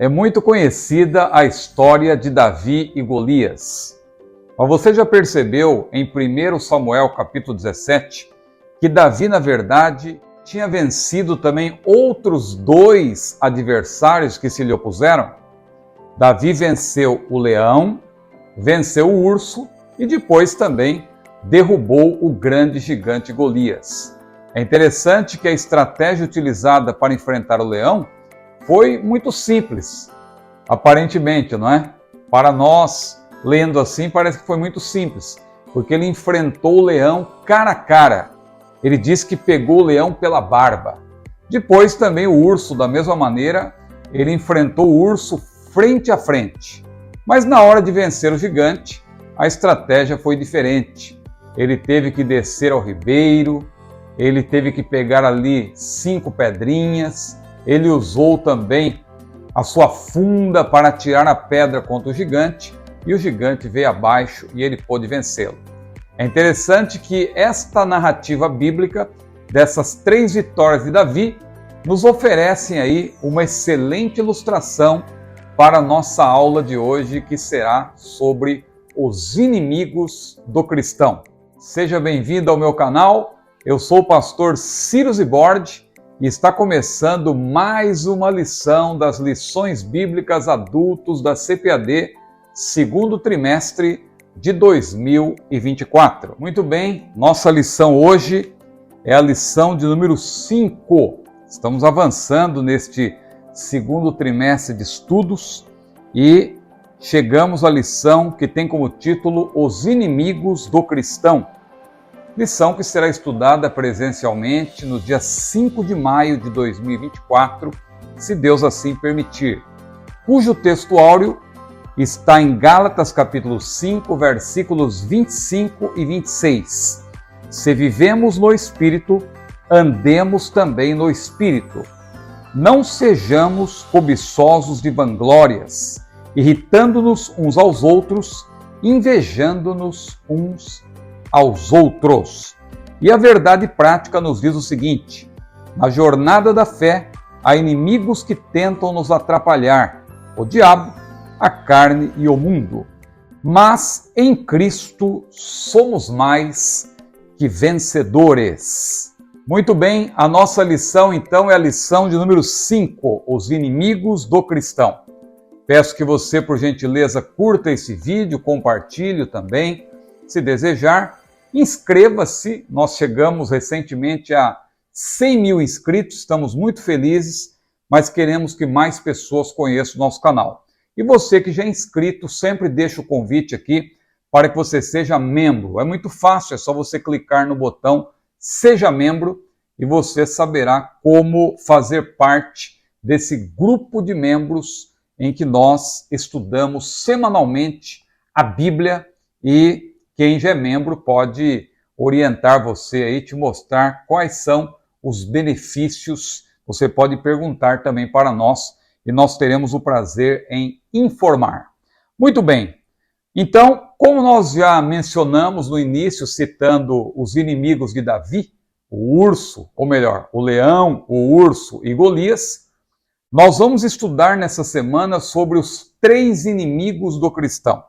É muito conhecida a história de Davi e Golias. Mas você já percebeu em 1 Samuel capítulo 17 que Davi, na verdade, tinha vencido também outros dois adversários que se lhe opuseram? Davi venceu o leão, venceu o urso e depois também derrubou o grande gigante Golias. É interessante que a estratégia utilizada para enfrentar o leão foi muito simples, aparentemente, não é? Para nós, lendo assim, parece que foi muito simples, porque ele enfrentou o leão cara a cara. Ele diz que pegou o leão pela barba. Depois também o urso, da mesma maneira, ele enfrentou o urso frente a frente. Mas na hora de vencer o gigante, a estratégia foi diferente. Ele teve que descer ao ribeiro, ele teve que pegar ali 5 pedrinhas, ele usou também a sua funda para atirar a pedra contra o gigante, e o gigante veio abaixo e ele pôde vencê-lo. É interessante que esta narrativa bíblica dessas 3 vitórias de Davi nos oferecem aí uma excelente ilustração para a nossa aula de hoje, que será sobre os inimigos do cristão. Seja bem-vindo ao meu canal, eu sou o pastor Ciro Zibordi e está começando mais uma lição das lições bíblicas adultos da CPAD, segundo trimestre de 2024. Muito bem, nossa lição hoje é a lição de número 5. Estamos avançando neste segundo trimestre de estudos e chegamos à lição que tem como título Os Inimigos do Cristão. Lição que será estudada presencialmente no dia 5 de maio de 2024, se Deus assim permitir, cujo texto áureo está em Gálatas capítulo 5, versículos 25 e 26. Se vivemos no Espírito, andemos também no Espírito. Não sejamos cobiçosos de vanglórias, irritando-nos uns aos outros, invejando-nos uns aos outros. E a verdade prática nos diz o seguinte: na jornada da fé, há inimigos que tentam nos atrapalhar, o diabo, a carne e o mundo. Mas em Cristo somos mais que vencedores. Muito bem, a nossa lição então é a lição de número 5, os inimigos do cristão. Peço que você, por gentileza, curta esse vídeo, compartilhe também, se desejar. Inscreva-se, nós chegamos recentemente a 100 mil inscritos, estamos muito felizes, mas queremos que mais pessoas conheçam o nosso canal. E você que já é inscrito, sempre deixa o convite aqui para que você seja membro. É muito fácil, é só você clicar no botão Seja Membro e você saberá como fazer parte desse grupo de membros em que nós estudamos semanalmente a Bíblia, e quem já é membro pode orientar você aí, te mostrar quais são os benefícios. Você pode perguntar também para nós e nós teremos o prazer em informar. Muito bem, então, como nós já mencionamos no início, citando os inimigos de Davi, o urso, ou melhor, o leão, o urso e Golias, nós vamos estudar nessa semana sobre os 3 inimigos do cristão.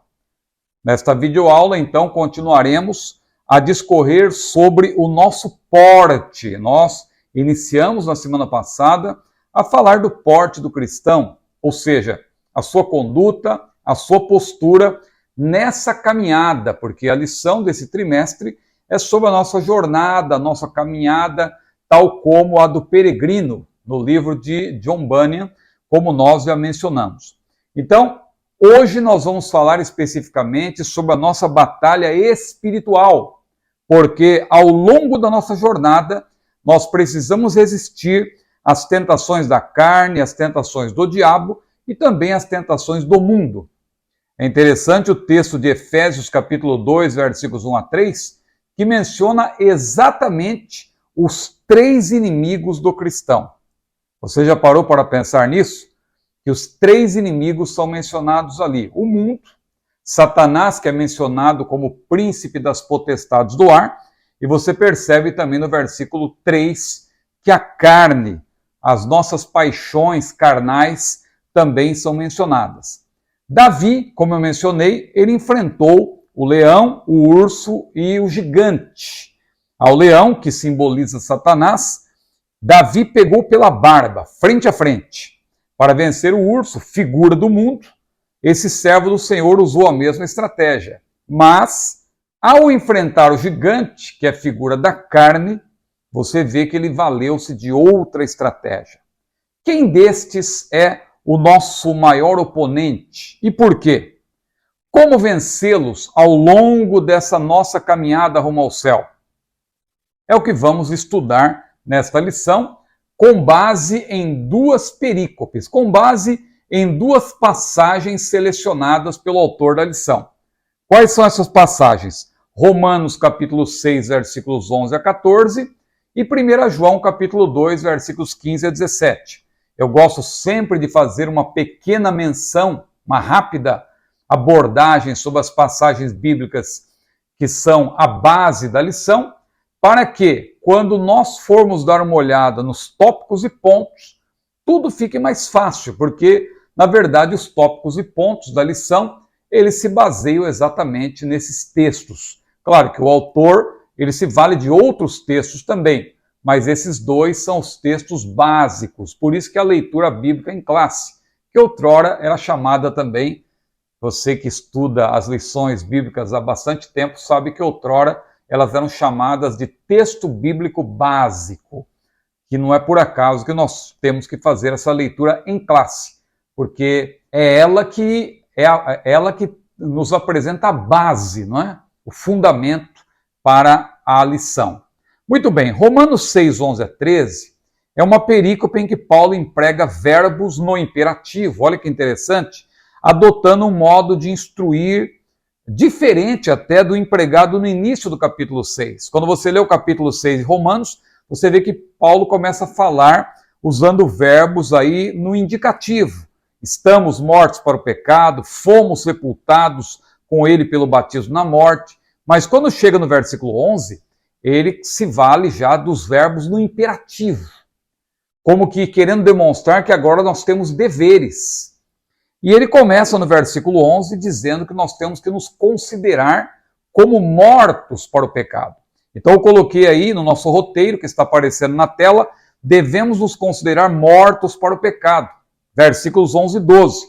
Nesta videoaula, então, continuaremos a discorrer sobre o nosso porte. Nós iniciamos na semana passada a falar do porte do cristão, ou seja, a sua conduta, a sua postura nessa caminhada, porque a lição desse trimestre é sobre a nossa jornada, a nossa caminhada, tal como a do peregrino, no livro de John Bunyan, como nós já mencionamos. Então, hoje nós vamos falar especificamente sobre a nossa batalha espiritual, porque ao longo da nossa jornada, nós precisamos resistir às tentações da carne, às tentações do diabo e também às tentações do mundo. É interessante o texto de Efésios capítulo 2, versículos 1 a 3, que menciona exatamente os 3 inimigos do cristão. Você já parou para pensar nisso? Que os 3 inimigos são mencionados ali. O mundo, Satanás, que é mencionado como príncipe das potestades do ar, e você percebe também no versículo 3 que a carne, as nossas paixões carnais, também são mencionadas. Davi, como eu mencionei, ele enfrentou o leão, o urso e o gigante. Ao leão, que simboliza Satanás, Davi pegou pela barba, frente a frente. Para vencer o urso, figura do mundo, esse servo do Senhor usou a mesma estratégia. Mas, ao enfrentar o gigante, que é a figura da carne, você vê que ele valeu-se de outra estratégia. Quem destes é o nosso maior oponente? E por quê? Como vencê-los ao longo dessa nossa caminhada rumo ao céu? É o que vamos estudar nesta lição, com base em duas perícopes, com base em duas passagens selecionadas pelo autor da lição. Quais são essas passagens? Romanos capítulo 6, versículos 11 a 14 e 1 João capítulo 2, versículos 15 a 17. Eu gosto sempre de fazer uma pequena menção, uma rápida abordagem sobre as passagens bíblicas que são a base da lição, para que, quando nós formos dar uma olhada nos tópicos e pontos, tudo fique mais fácil, porque, na verdade, os tópicos e pontos da lição, eles se baseiam exatamente nesses textos. Claro que o autor, ele se vale de outros textos também, mas esses dois são os textos básicos, por isso que a leitura bíblica em classe, que outrora era chamada também, você que estuda as lições bíblicas há bastante tempo, sabe que outrora elas eram chamadas de texto bíblico básico, que não é por acaso que nós temos que fazer essa leitura em classe, porque é ela que nos apresenta a base, não é? O fundamento para a lição. Muito bem, Romanos 6, 11 a 13 é uma perícope em que Paulo emprega verbos no imperativo, olha que interessante, adotando um modo de instruir diferente até do empregado no início do capítulo 6. Quando você lê o capítulo 6 de Romanos, você vê que Paulo começa a falar usando verbos aí no indicativo. Estamos mortos para o pecado, fomos sepultados com ele pelo batismo na morte, mas quando chega no versículo 11, ele se vale já dos verbos no imperativo, como que querendo demonstrar que agora nós temos deveres. E ele começa no versículo 11 dizendo que nós temos que nos considerar como mortos para o pecado. Então eu coloquei aí no nosso roteiro, que está aparecendo na tela, devemos nos considerar mortos para o pecado. Versículos 11 e 12.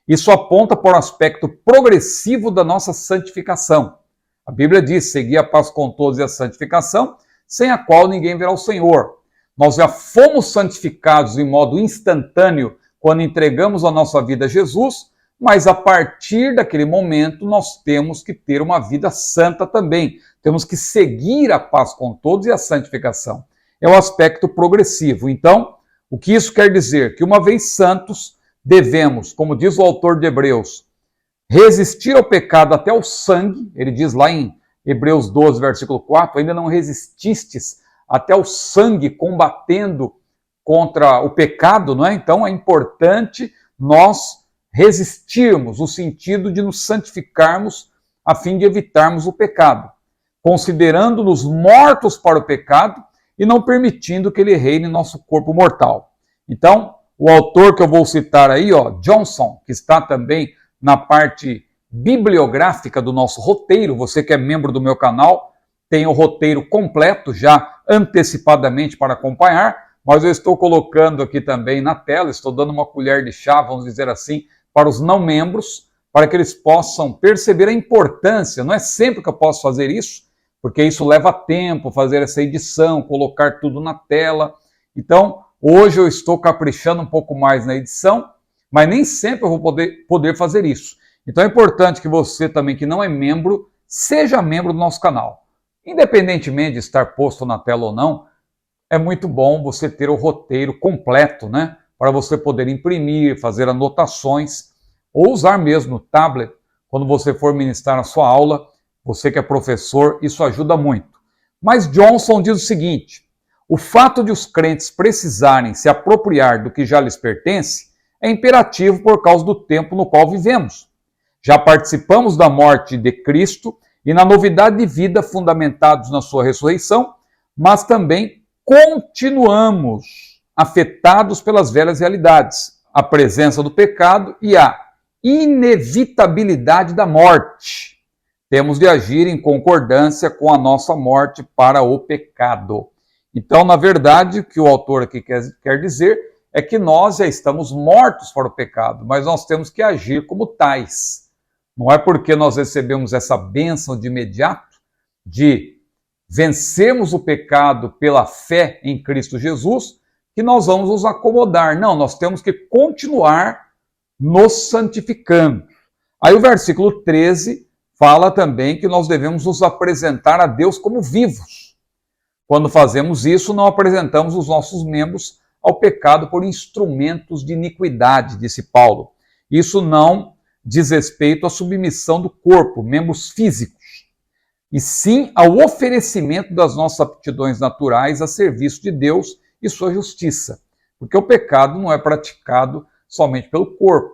Isso aponta para o aspecto progressivo da nossa santificação. A Bíblia diz, segui a paz com todos e a santificação, sem a qual ninguém verá o Senhor. Nós já fomos santificados em modo instantâneo quando entregamos a nossa vida a Jesus, mas a partir daquele momento nós temos que ter uma vida santa também. Temos que seguir a paz com todos e a santificação. É o aspecto progressivo. Então, o que isso quer dizer? Que uma vez santos, devemos, como diz o autor de Hebreus, resistir ao pecado até o sangue. Ele diz lá em Hebreus 12, versículo 4, ainda não resististes até o sangue combatendo contra o pecado, não é? Então é importante nós resistirmos, no sentido de nos santificarmos a fim de evitarmos o pecado, considerando-nos mortos para o pecado e não permitindo que ele reine em nosso corpo mortal. Então, o autor que eu vou citar aí, Johnson, que está também na parte bibliográfica do nosso roteiro, você que é membro do meu canal, tem o roteiro completo já antecipadamente para acompanhar, mas eu estou colocando aqui também na tela, estou dando uma colher de chá, vamos dizer assim, para os não membros, para que eles possam perceber a importância. Não é sempre que eu posso fazer isso, porque isso leva tempo, fazer essa edição, colocar tudo na tela. Então, hoje eu estou caprichando um pouco mais na edição, mas nem sempre eu vou poder fazer isso. Então é importante que você também, que não é membro, seja membro do nosso canal. Independentemente de estar posto na tela ou não, é muito bom você ter o roteiro completo, né? Para você poder imprimir, fazer anotações, ou usar mesmo o tablet quando você for ministrar a sua aula. Você que é professor, isso ajuda muito. Mas Johnson diz o seguinte: o fato de os crentes precisarem se apropriar do que já lhes pertence é imperativo por causa do tempo no qual vivemos. Já participamos da morte de Cristo e na novidade de vida fundamentados na sua ressurreição, mas também continuamos afetados pelas velhas realidades. a presença do pecado e a inevitabilidade da morte. Temos de agir em concordância com a nossa morte para o pecado. Então, na verdade, o que o autor aqui quer dizer é que nós já estamos mortos para o pecado, mas nós temos que agir como tais. Não é porque nós recebemos essa bênção de imediato de vencermos o pecado pela fé em Cristo Jesus que nós vamos nos acomodar. Não, nós temos que continuar nos santificando. Aí o versículo 13 fala também que nós devemos nos apresentar a Deus como vivos. Quando fazemos isso, não apresentamos os nossos membros ao pecado por instrumentos de iniquidade, disse Paulo. Isso não diz respeito à submissão do corpo, membros físicos, e sim ao oferecimento das nossas aptidões naturais a serviço de Deus e sua justiça. Porque o pecado não é praticado somente pelo corpo,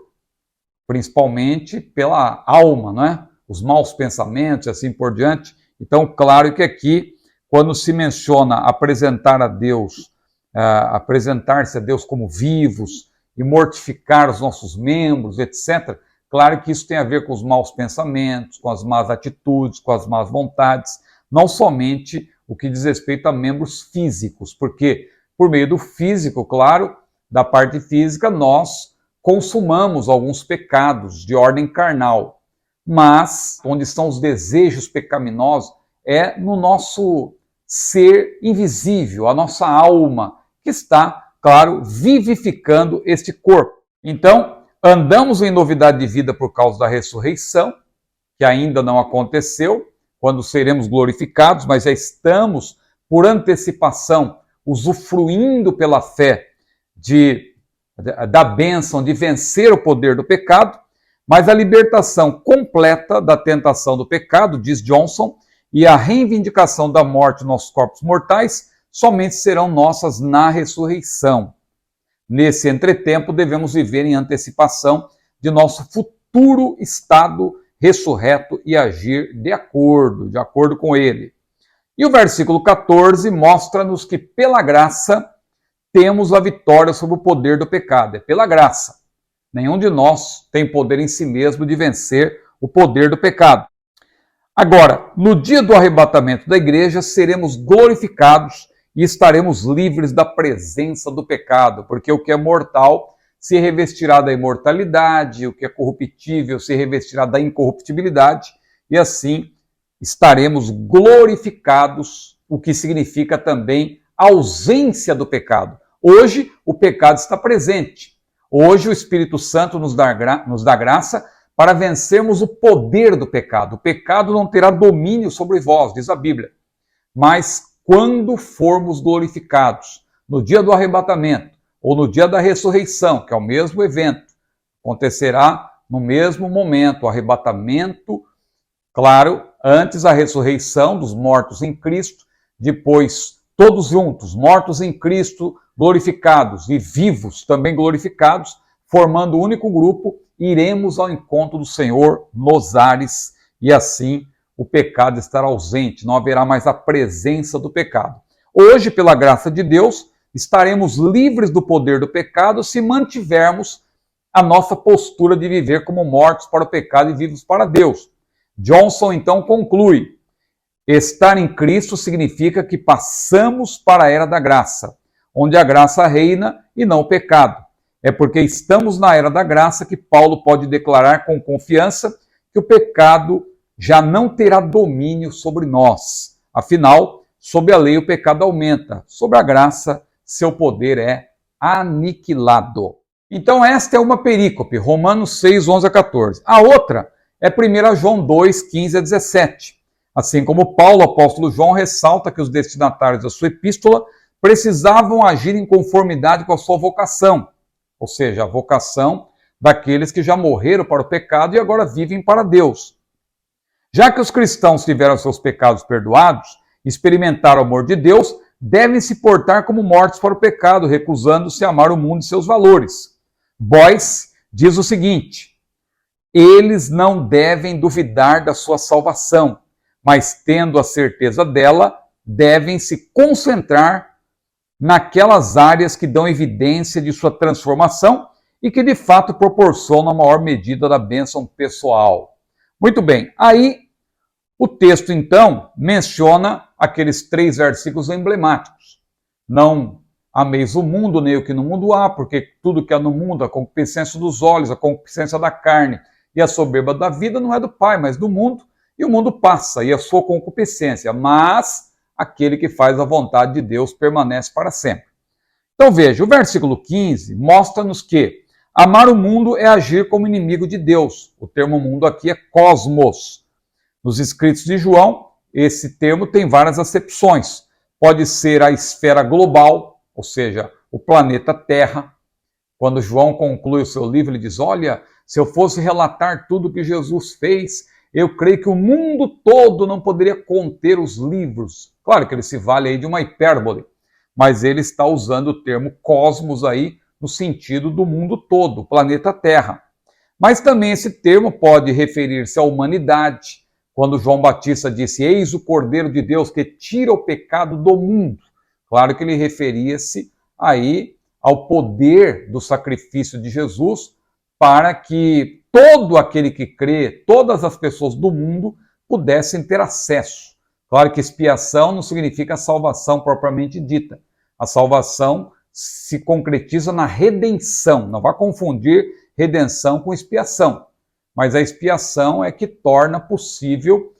principalmente pela alma, não é? Os maus pensamentos e assim por diante. Então, claro que aqui, quando se menciona apresentar a Deus, apresentar-se a Deus como vivos e mortificar os nossos membros, etc., claro que isso tem a ver com os maus pensamentos, com as más atitudes, com as más vontades, não somente o que diz respeito a membros físicos, porque por meio do físico, claro, da parte física, nós consumamos alguns pecados de ordem carnal, mas onde estão os desejos pecaminosos é no nosso ser invisível, a nossa alma, que está, claro, vivificando este corpo. Então, andamos em novidade de vida por causa da ressurreição, que ainda não aconteceu, quando seremos glorificados, mas já estamos, por antecipação, usufruindo pela fé da bênção de vencer o poder do pecado, mas a libertação completa da tentação do pecado, diz Johnson, e a reivindicação da morte dos nossos corpos mortais somente serão nossas na ressurreição. Nesse entretempo, devemos viver em antecipação de nosso futuro estado ressurreto e agir de acordo com ele. E o versículo 14 mostra-nos que pela graça temos a vitória sobre o poder do pecado. É pela graça. Nenhum de nós tem poder em si mesmo de vencer o poder do pecado. Agora, no dia do arrebatamento da igreja, seremos glorificados e estaremos livres da presença do pecado, porque o que é mortal se revestirá da imortalidade, o que é corruptível se revestirá da incorruptibilidade, e assim estaremos glorificados, o que significa também ausência do pecado. Hoje, o pecado está presente. Hoje, o Espírito Santo nos dá graça para vencermos o poder do pecado. O pecado não terá domínio sobre vós, diz a Bíblia. Mas quando formos glorificados, no dia do arrebatamento, ou no dia da ressurreição, que é o mesmo evento, acontecerá no mesmo momento, o arrebatamento, claro, antes a ressurreição dos mortos em Cristo, depois todos juntos, mortos em Cristo, glorificados e vivos também glorificados, formando um único grupo, iremos ao encontro do Senhor nos ares, e assim o pecado estará ausente, não haverá mais a presença do pecado. Hoje, pela graça de Deus, estaremos livres do poder do pecado se mantivermos a nossa postura de viver como mortos para o pecado e vivos para Deus. Johnson então conclui: estar em Cristo significa que passamos para a era da graça, onde a graça reina e não o pecado. É porque estamos na era da graça que Paulo pode declarar com confiança que o pecado já não terá domínio sobre nós. Afinal, sob a lei o pecado aumenta, sob a graça seu poder é aniquilado. Então esta é uma perícope, Romanos 6, 11 a 14. A outra é 1 João 2, 15 a 17. Assim como Paulo, o apóstolo João, ressalta que os destinatários da sua epístola precisavam agir em conformidade com a sua vocação, ou seja, a vocação daqueles que já morreram para o pecado e agora vivem para Deus. Já que os cristãos tiveram seus pecados perdoados, experimentaram o amor de Deus, devem se portar como mortos para o pecado, recusando-se a amar o mundo e seus valores. Boyce diz o seguinte: eles não devem duvidar da sua salvação, mas tendo a certeza dela, devem se concentrar naquelas áreas que dão evidência de sua transformação e que de fato proporciona a maior medida da bênção pessoal. Muito bem, aí o texto então menciona aqueles 3 versículos emblemáticos. Não ameis o mundo, nem o que no mundo há, porque tudo que há no mundo, a concupiscência dos olhos, a concupiscência da carne e a soberba da vida não é do Pai, mas do mundo, e o mundo passa, e a sua concupiscência, mas aquele que faz a vontade de Deus permanece para sempre. Então veja, o versículo 15 mostra-nos que amar o mundo é agir como inimigo de Deus. O termo mundo aqui é cosmos. Nos escritos de João, esse termo tem várias acepções. Pode ser a esfera global, ou seja, o planeta Terra. Quando João conclui o seu livro, ele diz, olha, se eu fosse relatar tudo o que Jesus fez, eu creio que o mundo todo não poderia conter os livros. Claro que ele se vale aí de uma hipérbole, mas ele está usando o termo cosmos aí no sentido do mundo todo, o planeta Terra. Mas também esse termo pode referir-se à humanidade, quando João Batista disse, eis o Cordeiro de Deus que tira o pecado do mundo. Claro que ele referia-se aí ao poder do sacrifício de Jesus para que todo aquele que crê, todas as pessoas do mundo pudessem ter acesso. Claro que expiação não significa salvação propriamente dita. A salvação se concretiza na redenção. Não vá confundir redenção com expiação. Mas a expiação é que torna possível,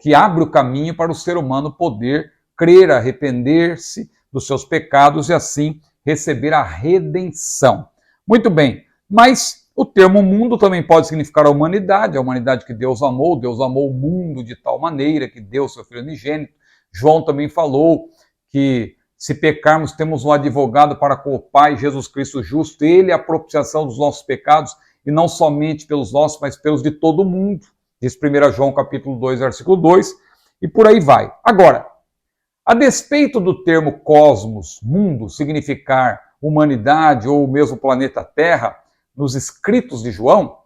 que abre o caminho para o ser humano poder crer, arrepender-se dos seus pecados e assim receber a redenção. Muito bem, mas o termo mundo também pode significar a humanidade que Deus amou o mundo de tal maneira que deu seu Filho unigênito. João também falou que se pecarmos temos um advogado para com o Pai, Jesus Cristo justo, ele é a propiciação dos nossos pecados, e não somente pelos nossos, mas pelos de todo mundo, diz 1 João capítulo 2, versículo 2, e por aí vai. Agora, a despeito do termo cosmos, mundo, significar humanidade ou mesmo planeta Terra, nos escritos de João,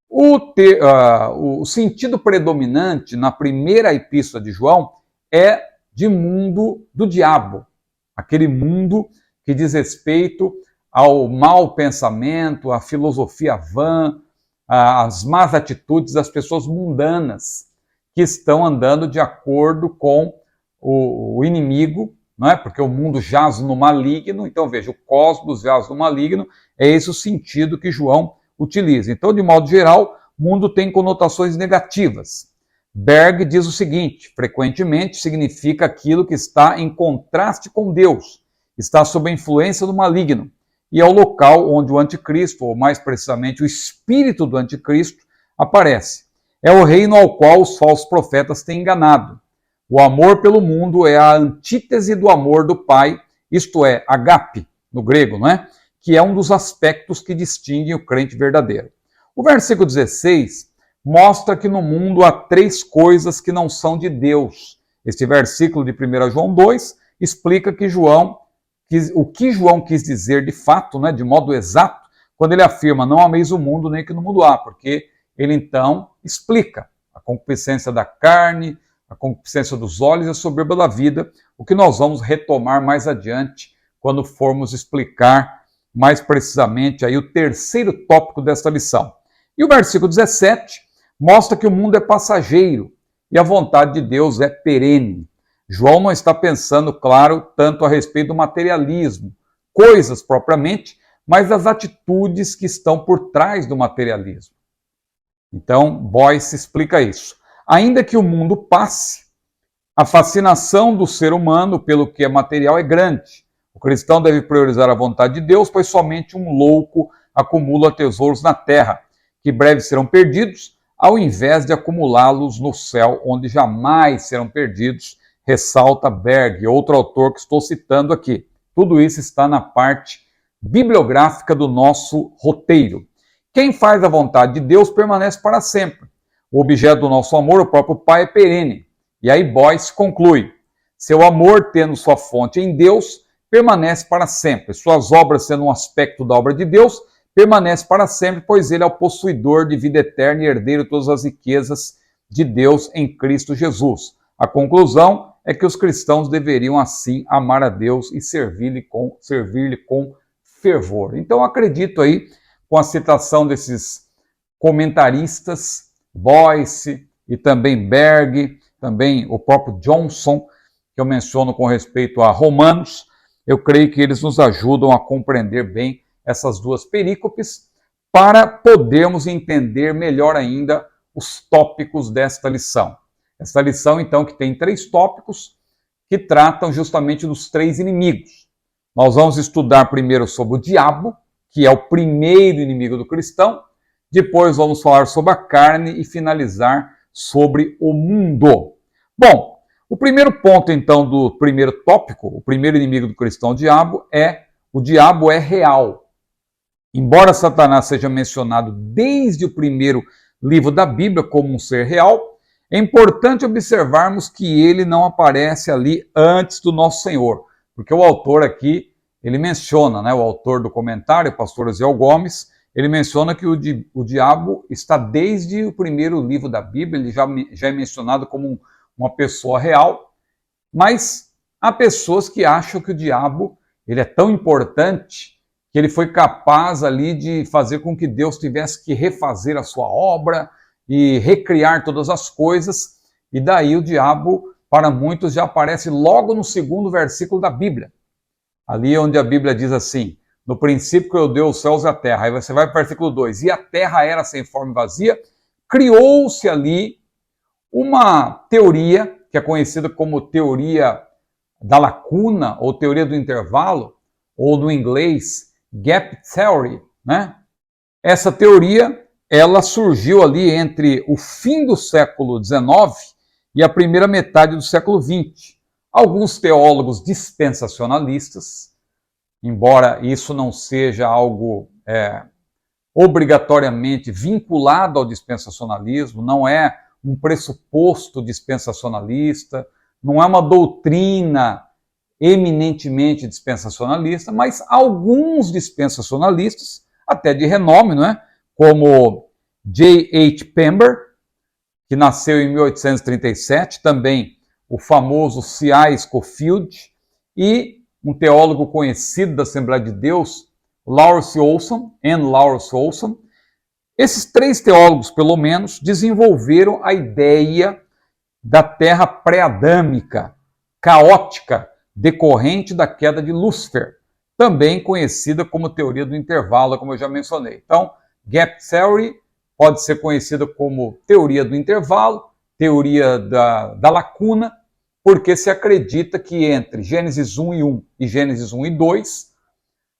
o sentido predominante na primeira epístola de João é de mundo do diabo, aquele mundo que diz respeito ao mau pensamento, à filosofia vã, às más atitudes das pessoas mundanas que estão andando de acordo com o inimigo, não é? Porque o mundo jaz no maligno, então veja, o cosmos jaz no maligno, é esse o sentido que João utiliza. Então, de modo geral, mundo tem conotações negativas. Berg diz o seguinte, frequentemente significa aquilo que está em contraste com Deus, está sob a influência do maligno, e é o local onde o anticristo, ou mais precisamente o espírito do anticristo, aparece. É o reino ao qual os falsos profetas têm enganado. O amor pelo mundo é a antítese do amor do Pai, isto é, agape, no grego, não é? Que é um dos aspectos que distinguem o crente verdadeiro. O versículo 16 mostra que no mundo há 3 coisas que não são de Deus. Este versículo de 1 João 2 explica que o que João quis dizer de fato, né, de modo exato, quando ele afirma não ameis o mundo nem que no mundo há, porque ele então explica a concupiscência da carne, a concupiscência dos olhos e a soberba da vida, o que nós vamos retomar mais adiante quando formos explicar mais precisamente aí o terceiro tópico desta lição. E o versículo 17 mostra que o mundo é passageiro e a vontade de Deus é perene. João não está pensando, claro, tanto a respeito do materialismo, coisas propriamente, mas das atitudes que estão por trás do materialismo. Então, Boyce explica isso. Ainda que o mundo passe, a fascinação do ser humano pelo que é material é grande. O cristão deve priorizar a vontade de Deus, pois somente um louco acumula tesouros na terra, que breve serão perdidos, ao invés de acumulá-los no céu, onde jamais serão perdidos, ressalta Berg, outro autor que estou citando aqui. Tudo isso está na parte bibliográfica do nosso roteiro. Quem faz a vontade de Deus permanece para sempre. O objeto do nosso amor, o próprio Pai, é perene. E aí Boyce conclui, seu amor, tendo sua fonte em Deus, permanece para sempre. Suas obras, sendo um aspecto da obra de Deus, permanece para sempre, pois ele é o possuidor de vida eterna e herdeiro de todas as riquezas de Deus em Cristo Jesus. A conclusão é que os cristãos deveriam, assim, amar a Deus e servir-lhe com fervor. Então, acredito aí, com a citação desses comentaristas, Boyce e também Berg, também o próprio Johnson, que eu menciono com respeito a Romanos, eu creio que eles nos ajudam a compreender bem essas duas perícopes para podermos entender melhor ainda os tópicos desta lição. Esta lição, então, que tem 3 tópicos que tratam justamente dos 3 inimigos. Nós vamos estudar primeiro sobre o diabo, que é o primeiro inimigo do cristão, depois vamos falar sobre a carne e finalizar sobre o mundo. Bom, o primeiro ponto, então, do primeiro tópico, o primeiro inimigo do cristão, o diabo é real. Embora Satanás seja mencionado desde o primeiro livro da Bíblia como um ser real, é importante observarmos que ele não aparece ali antes do nosso Senhor, porque o autor aqui, ele menciona, o autor do comentário, o pastor Ezequiel Gomes, ele menciona que o diabo está desde o primeiro livro da Bíblia, ele já é mencionado como uma pessoa real, mas há pessoas que acham que o diabo ele é tão importante que ele foi capaz ali de fazer com que Deus tivesse que refazer a sua obra e recriar todas as coisas, e daí o diabo, para muitos, já aparece logo no 2º versículo da Bíblia, ali onde a Bíblia diz assim: no princípio criou Deus os céus e a terra. Aí você vai para o versículo 2, e a terra era sem forma e vazia, criou-se ali uma teoria, que é conhecida como teoria da lacuna, ou teoria do intervalo, ou no inglês, gap theory, Essa teoria, ela surgiu ali entre o fim do século XIX e a primeira metade do século XX. Alguns teólogos dispensacionalistas, embora isso não seja algo obrigatoriamente vinculado ao dispensacionalismo, não é um pressuposto dispensacionalista, não é uma doutrina eminentemente dispensacionalista, mas alguns dispensacionalistas, até de renome, como J.H. Pember, que nasceu em 1837, também o famoso C.I. Scofield, e um teólogo conhecido da Assembleia de Deus, Lawrence Olson. Esses 3 teólogos, pelo menos, desenvolveram a ideia da terra pré-adâmica, caótica, decorrente da queda de Lúcifer, também conhecida como teoria do intervalo, como eu já mencionei. Então, Gap Theory pode ser conhecida como teoria do intervalo, teoria da lacuna, porque se acredita que entre Gênesis 1:1 e Gênesis 1:2,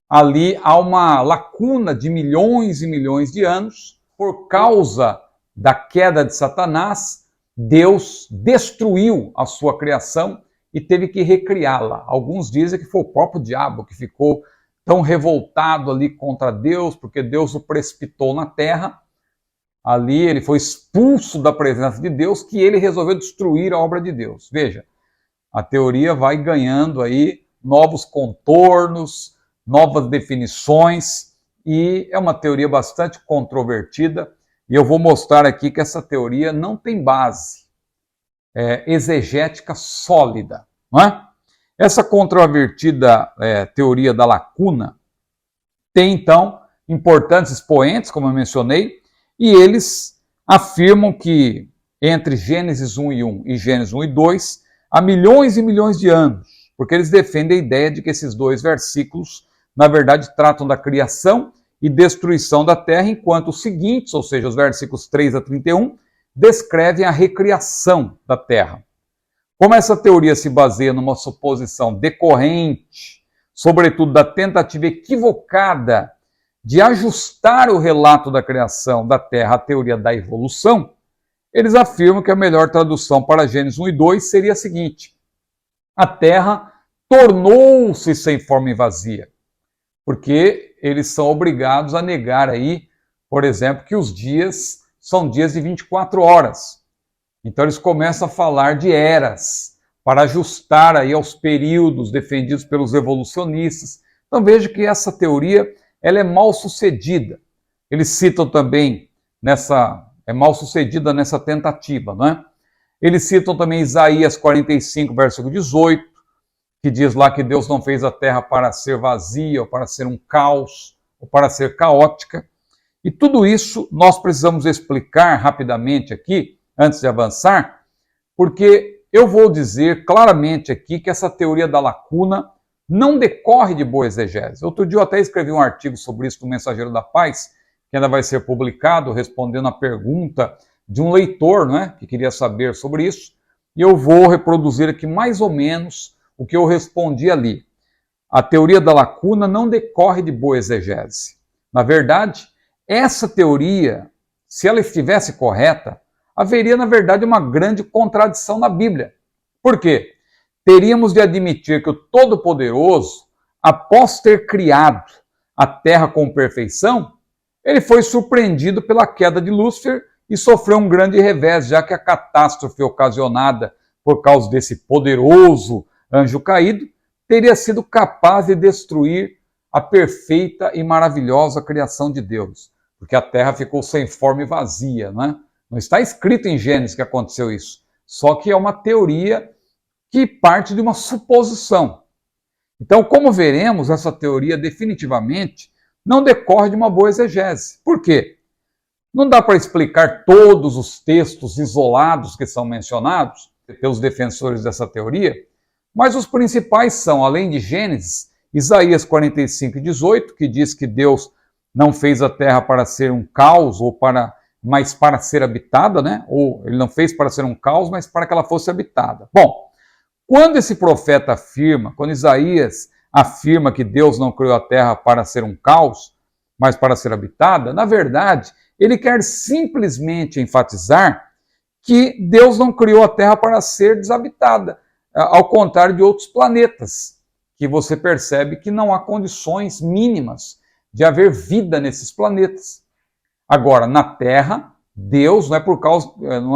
ali há uma lacuna de milhões e milhões de anos. Por causa da queda de Satanás, Deus destruiu a sua criação e teve que recriá-la. Alguns dizem que foi o próprio diabo que ficou tão revoltado ali contra Deus, porque Deus o precipitou na terra. Ali ele foi expulso da presença de Deus, que ele resolveu destruir a obra de Deus. Veja, a teoria vai ganhando aí novos contornos, novas definições, e é uma teoria bastante controvertida, e eu vou mostrar aqui que essa teoria não tem base exegética sólida, não é? Essa controvertida teoria da lacuna tem, então, importantes expoentes, como eu mencionei, e eles afirmam que entre Gênesis 1:1 e Gênesis 1:2 há milhões e milhões de anos, porque eles defendem a ideia de que esses 2 versículos, na verdade, tratam da criação e destruição da terra, enquanto os seguintes, ou seja, os versículos 3 a 31, descrevem a recriação da terra. Como essa teoria se baseia numa suposição decorrente, sobretudo da tentativa equivocada de ajustar o relato da criação da terra à teoria da evolução, eles afirmam que a melhor tradução para Gênesis 1:2 seria a seguinte: a terra tornou-se sem forma e vazia, porque eles são obrigados a negar aí, por exemplo, que os dias são dias de 24 horas. Então eles começam a falar de eras, para ajustar aí aos períodos defendidos pelos evolucionistas. Então veja que essa teoria ela é mal sucedida. Eles citam também é mal sucedida nessa tentativa, não é? Eles citam também Isaías 45, versículo 18, que diz lá que Deus não fez a terra para ser vazia, ou para ser um caos, ou para ser caótica. E tudo isso nós precisamos explicar rapidamente aqui, antes de avançar, porque eu vou dizer claramente aqui que essa teoria da lacuna não decorre de boa exegese. Outro dia eu até escrevi um artigo sobre isso no Mensageiro da Paz, que ainda vai ser publicado, respondendo a pergunta de um leitor, né, que queria saber sobre isso, e eu vou reproduzir aqui mais ou menos o que eu respondi ali. A teoria da lacuna não decorre de boa exegese. Na verdade, essa teoria, se ela estivesse correta, haveria, na verdade, uma grande contradição na Bíblia. Por quê? Teríamos de admitir que o Todo-Poderoso, após ter criado a Terra com perfeição, ele foi surpreendido pela queda de Lúcifer e sofreu um grande revés, já que a catástrofe ocasionada por causa desse poderoso anjo caído teria sido capaz de destruir a perfeita e maravilhosa criação de Deus, porque a terra ficou sem forma e vazia, não é? Não está escrito em Gênesis que aconteceu isso, só que é uma teoria que parte de uma suposição. Então, como veremos, essa teoria definitivamente não decorre de uma boa exegese. Por quê? Não dá para explicar todos os textos isolados que são mencionados pelos defensores dessa teoria, mas os principais são, além de Gênesis, Isaías 45:18, que diz que Deus não fez a terra para ser um caos, mas para ser habitada, né? Ou ele não fez para ser um caos, mas para que ela fosse habitada. Bom, quando esse profeta afirma, quando Isaías afirma que Deus não criou a terra para ser um caos, mas para ser habitada, na verdade, ele quer simplesmente enfatizar que Deus não criou a terra para ser desabitada, ao contrário de outros planetas, que você percebe que não há condições mínimas de haver vida nesses planetas. Agora, na Terra, Deus, não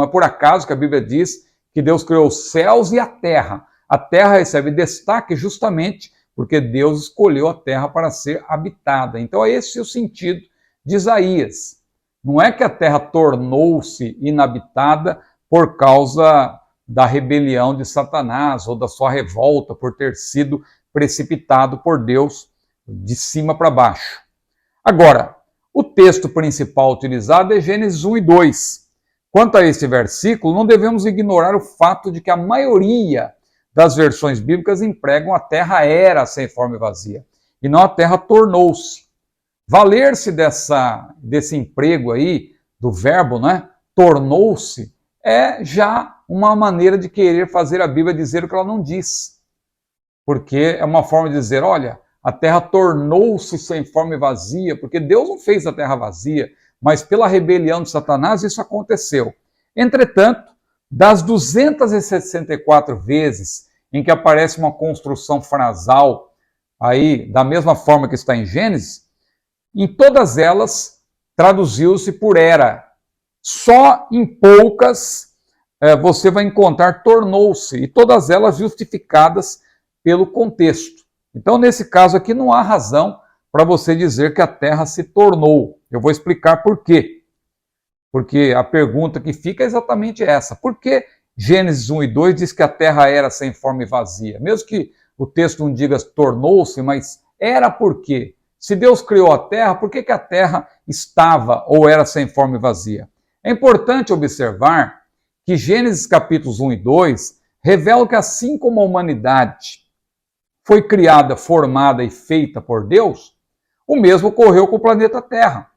é por acaso que a Bíblia diz que Deus criou os céus e a Terra. A Terra recebe destaque justamente porque Deus escolheu a Terra para ser habitada. Então, esse é o sentido de Isaías. Não é que a Terra tornou-se inabitada por causa da rebelião de Satanás ou da sua revolta por ter sido precipitado por Deus de cima para baixo. Agora, o texto principal utilizado é Gênesis 1 e 2. Quanto a este versículo, não devemos ignorar o fato de que a maioria das versões bíblicas empregam a terra era sem forma e vazia, e não a terra tornou-se. Valer-se desse emprego aí, do verbo, né, tornou-se, é já uma maneira de querer fazer a Bíblia dizer o que ela não diz. Porque é uma forma de dizer, olha, a terra tornou-se sem forma e vazia, porque Deus não fez a terra vazia, mas pela rebelião de Satanás isso aconteceu. Entretanto, das 264 vezes em que aparece uma construção frasal, aí da mesma forma que está em Gênesis, em todas elas traduziu-se por era. Só em poucas você vai encontrar tornou-se, e todas elas justificadas pelo contexto. Então, nesse caso aqui, não há razão para você dizer que a terra se tornou. Eu vou explicar por quê. Porque a pergunta que fica é exatamente essa. Por que Gênesis 1 e 2 diz que a terra era sem forma e vazia? Mesmo que o texto não diga tornou-se, mas era por quê? Se Deus criou a terra, por que a terra estava ou era sem forma e vazia? É importante observar que Gênesis capítulos 1 e 2 revelam que assim como a humanidade foi criada, formada e feita por Deus, o mesmo ocorreu com o planeta Terra.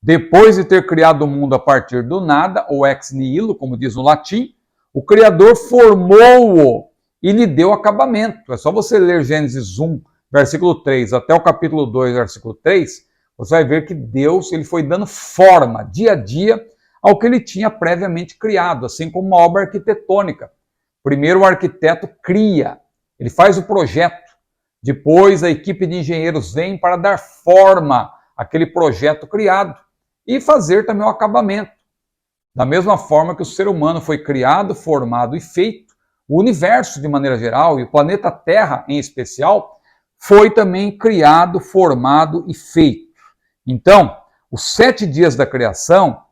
Depois de ter criado o mundo a partir do nada, ou ex nihilo, como diz no latim, o Criador formou-o e lhe deu acabamento. É só você ler Gênesis 1, versículo 3, até o capítulo 2, versículo 3, você vai ver que Deus ele foi dando forma, dia a dia, ao que ele tinha previamente criado, assim como uma obra arquitetônica. Primeiro o arquiteto cria, ele faz o projeto, depois a equipe de engenheiros vem para dar forma àquele projeto criado e fazer também o acabamento. Da mesma forma que o ser humano foi criado, formado e feito, o universo de maneira geral e o planeta Terra em especial foi também criado, formado e feito. Então, os 7 dias da criação,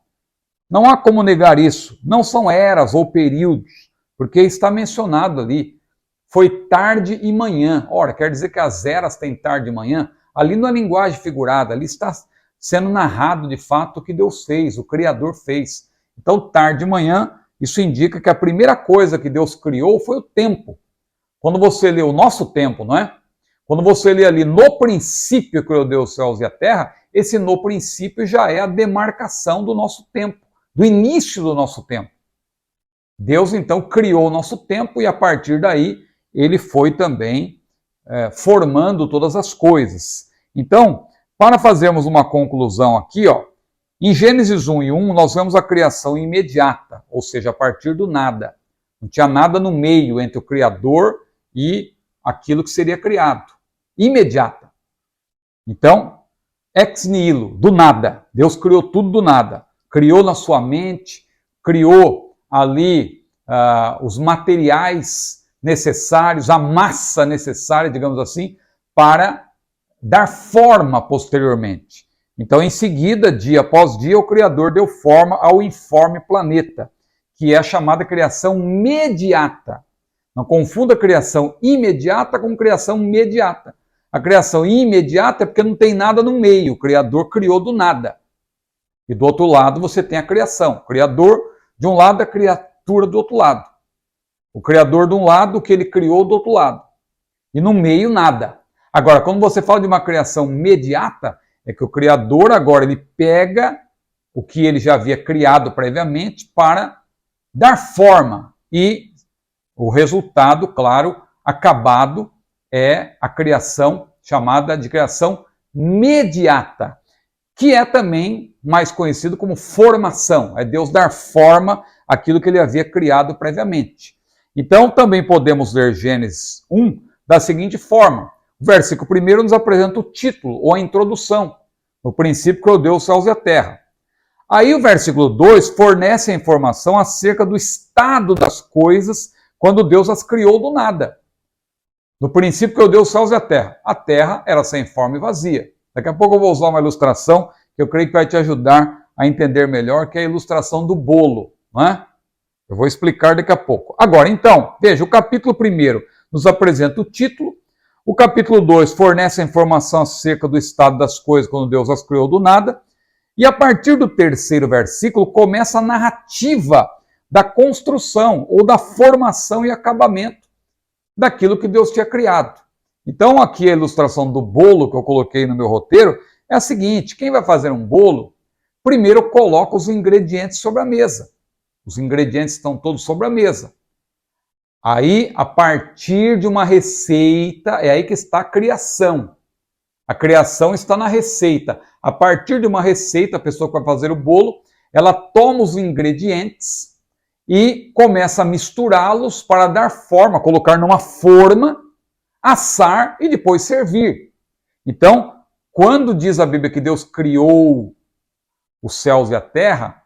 não há como negar isso, não são eras ou períodos, porque está mencionado ali foi tarde e manhã. Ora, quer dizer que as eras têm tarde e manhã? Ali não é linguagem figurada, ali está sendo narrado de fato o que Deus fez, o Criador fez. Então, tarde e manhã, isso indica que a primeira coisa que Deus criou foi o tempo. Quando você lê o nosso tempo, não é? Quando você lê ali, no princípio criou Deus os céus e a terra, esse no princípio já é a demarcação do nosso tempo, do início do nosso tempo. Deus, então, criou o nosso tempo e, a partir daí, ele foi também formando todas as coisas. Então, para fazermos uma conclusão aqui, ó, em Gênesis 1 e 1, nós vemos a criação imediata, ou seja, a partir do nada. Não tinha nada no meio entre o Criador e aquilo que seria criado. Imediata. Então, ex nihilo, do nada. Deus criou tudo do nada. Criou na sua mente, criou ali os materiais necessários, a massa necessária, digamos assim, para dar forma posteriormente. Então, em seguida, dia após dia, o Criador deu forma ao informe planeta, que é a chamada criação mediata. Não confunda a criação imediata com criação mediata. A criação imediata é porque não tem nada no meio, o Criador criou do nada. E do outro lado você tem a criação. O Criador de um lado, a criatura do outro lado. O Criador de um lado, o que ele criou do outro lado. E no meio, nada. Agora, quando você fala de uma criação mediata, é que o Criador agora ele pega o que ele já havia criado previamente para dar forma. E o resultado, claro, acabado, é a criação chamada de criação mediata, que é também mais conhecido como formação. É Deus dar forma àquilo que ele havia criado previamente. Então, também podemos ler Gênesis 1 da seguinte forma. O versículo 1 nos apresenta o título, ou a introdução. No princípio, criou Deus os céus e a terra. Aí o versículo 2 fornece a informação acerca do estado das coisas quando Deus as criou do nada. No princípio, criou Deus os céus e a terra. A terra era sem forma e vazia. Daqui a pouco eu vou usar uma ilustração que eu creio que vai te ajudar a entender melhor, que é a ilustração do bolo, não é? Eu vou explicar daqui a pouco. Agora, então, veja, o capítulo 1 nos apresenta o título, o capítulo 2 fornece a informação acerca do estado das coisas quando Deus as criou do nada, e a partir do 3º versículo começa a narrativa da construção ou da formação e acabamento daquilo que Deus tinha criado. Então, aqui a ilustração do bolo que eu coloquei no meu roteiro é a seguinte: quem vai fazer um bolo, primeiro coloca os ingredientes sobre a mesa. Os ingredientes estão todos sobre a mesa. Aí, a partir de uma receita, é aí que está a criação. A criação está na receita. A partir de uma receita, a pessoa que vai fazer o bolo, ela toma os ingredientes e começa a misturá-los para dar forma, colocar numa forma, assar e depois servir. Então, quando diz a Bíblia que Deus criou os céus e a terra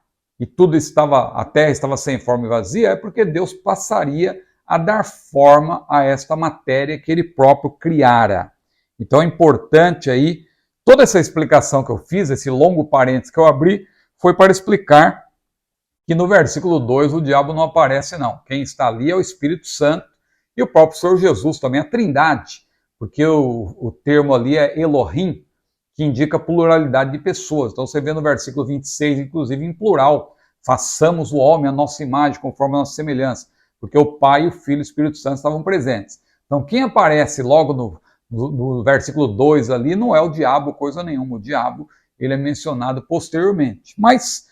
a terra estava sem forma e vazia, é porque Deus passaria a dar forma a esta matéria que ele próprio criara. Então é importante aí, toda essa explicação que eu fiz, esse longo parênteses que eu abri, foi para explicar que no versículo 2 o diabo não aparece não. Quem está ali é o Espírito Santo e o próprio Senhor Jesus, também a Trindade, porque o termo ali é Elohim, que indica pluralidade de pessoas. Então você vê no versículo 26, inclusive em plural, façamos o homem a nossa imagem, conforme a nossa semelhança, porque o Pai, o Filho e o Espírito Santo estavam presentes. Então quem aparece logo no versículo 2 ali não é o diabo, coisa nenhuma. O diabo, ele é mencionado posteriormente. Mas,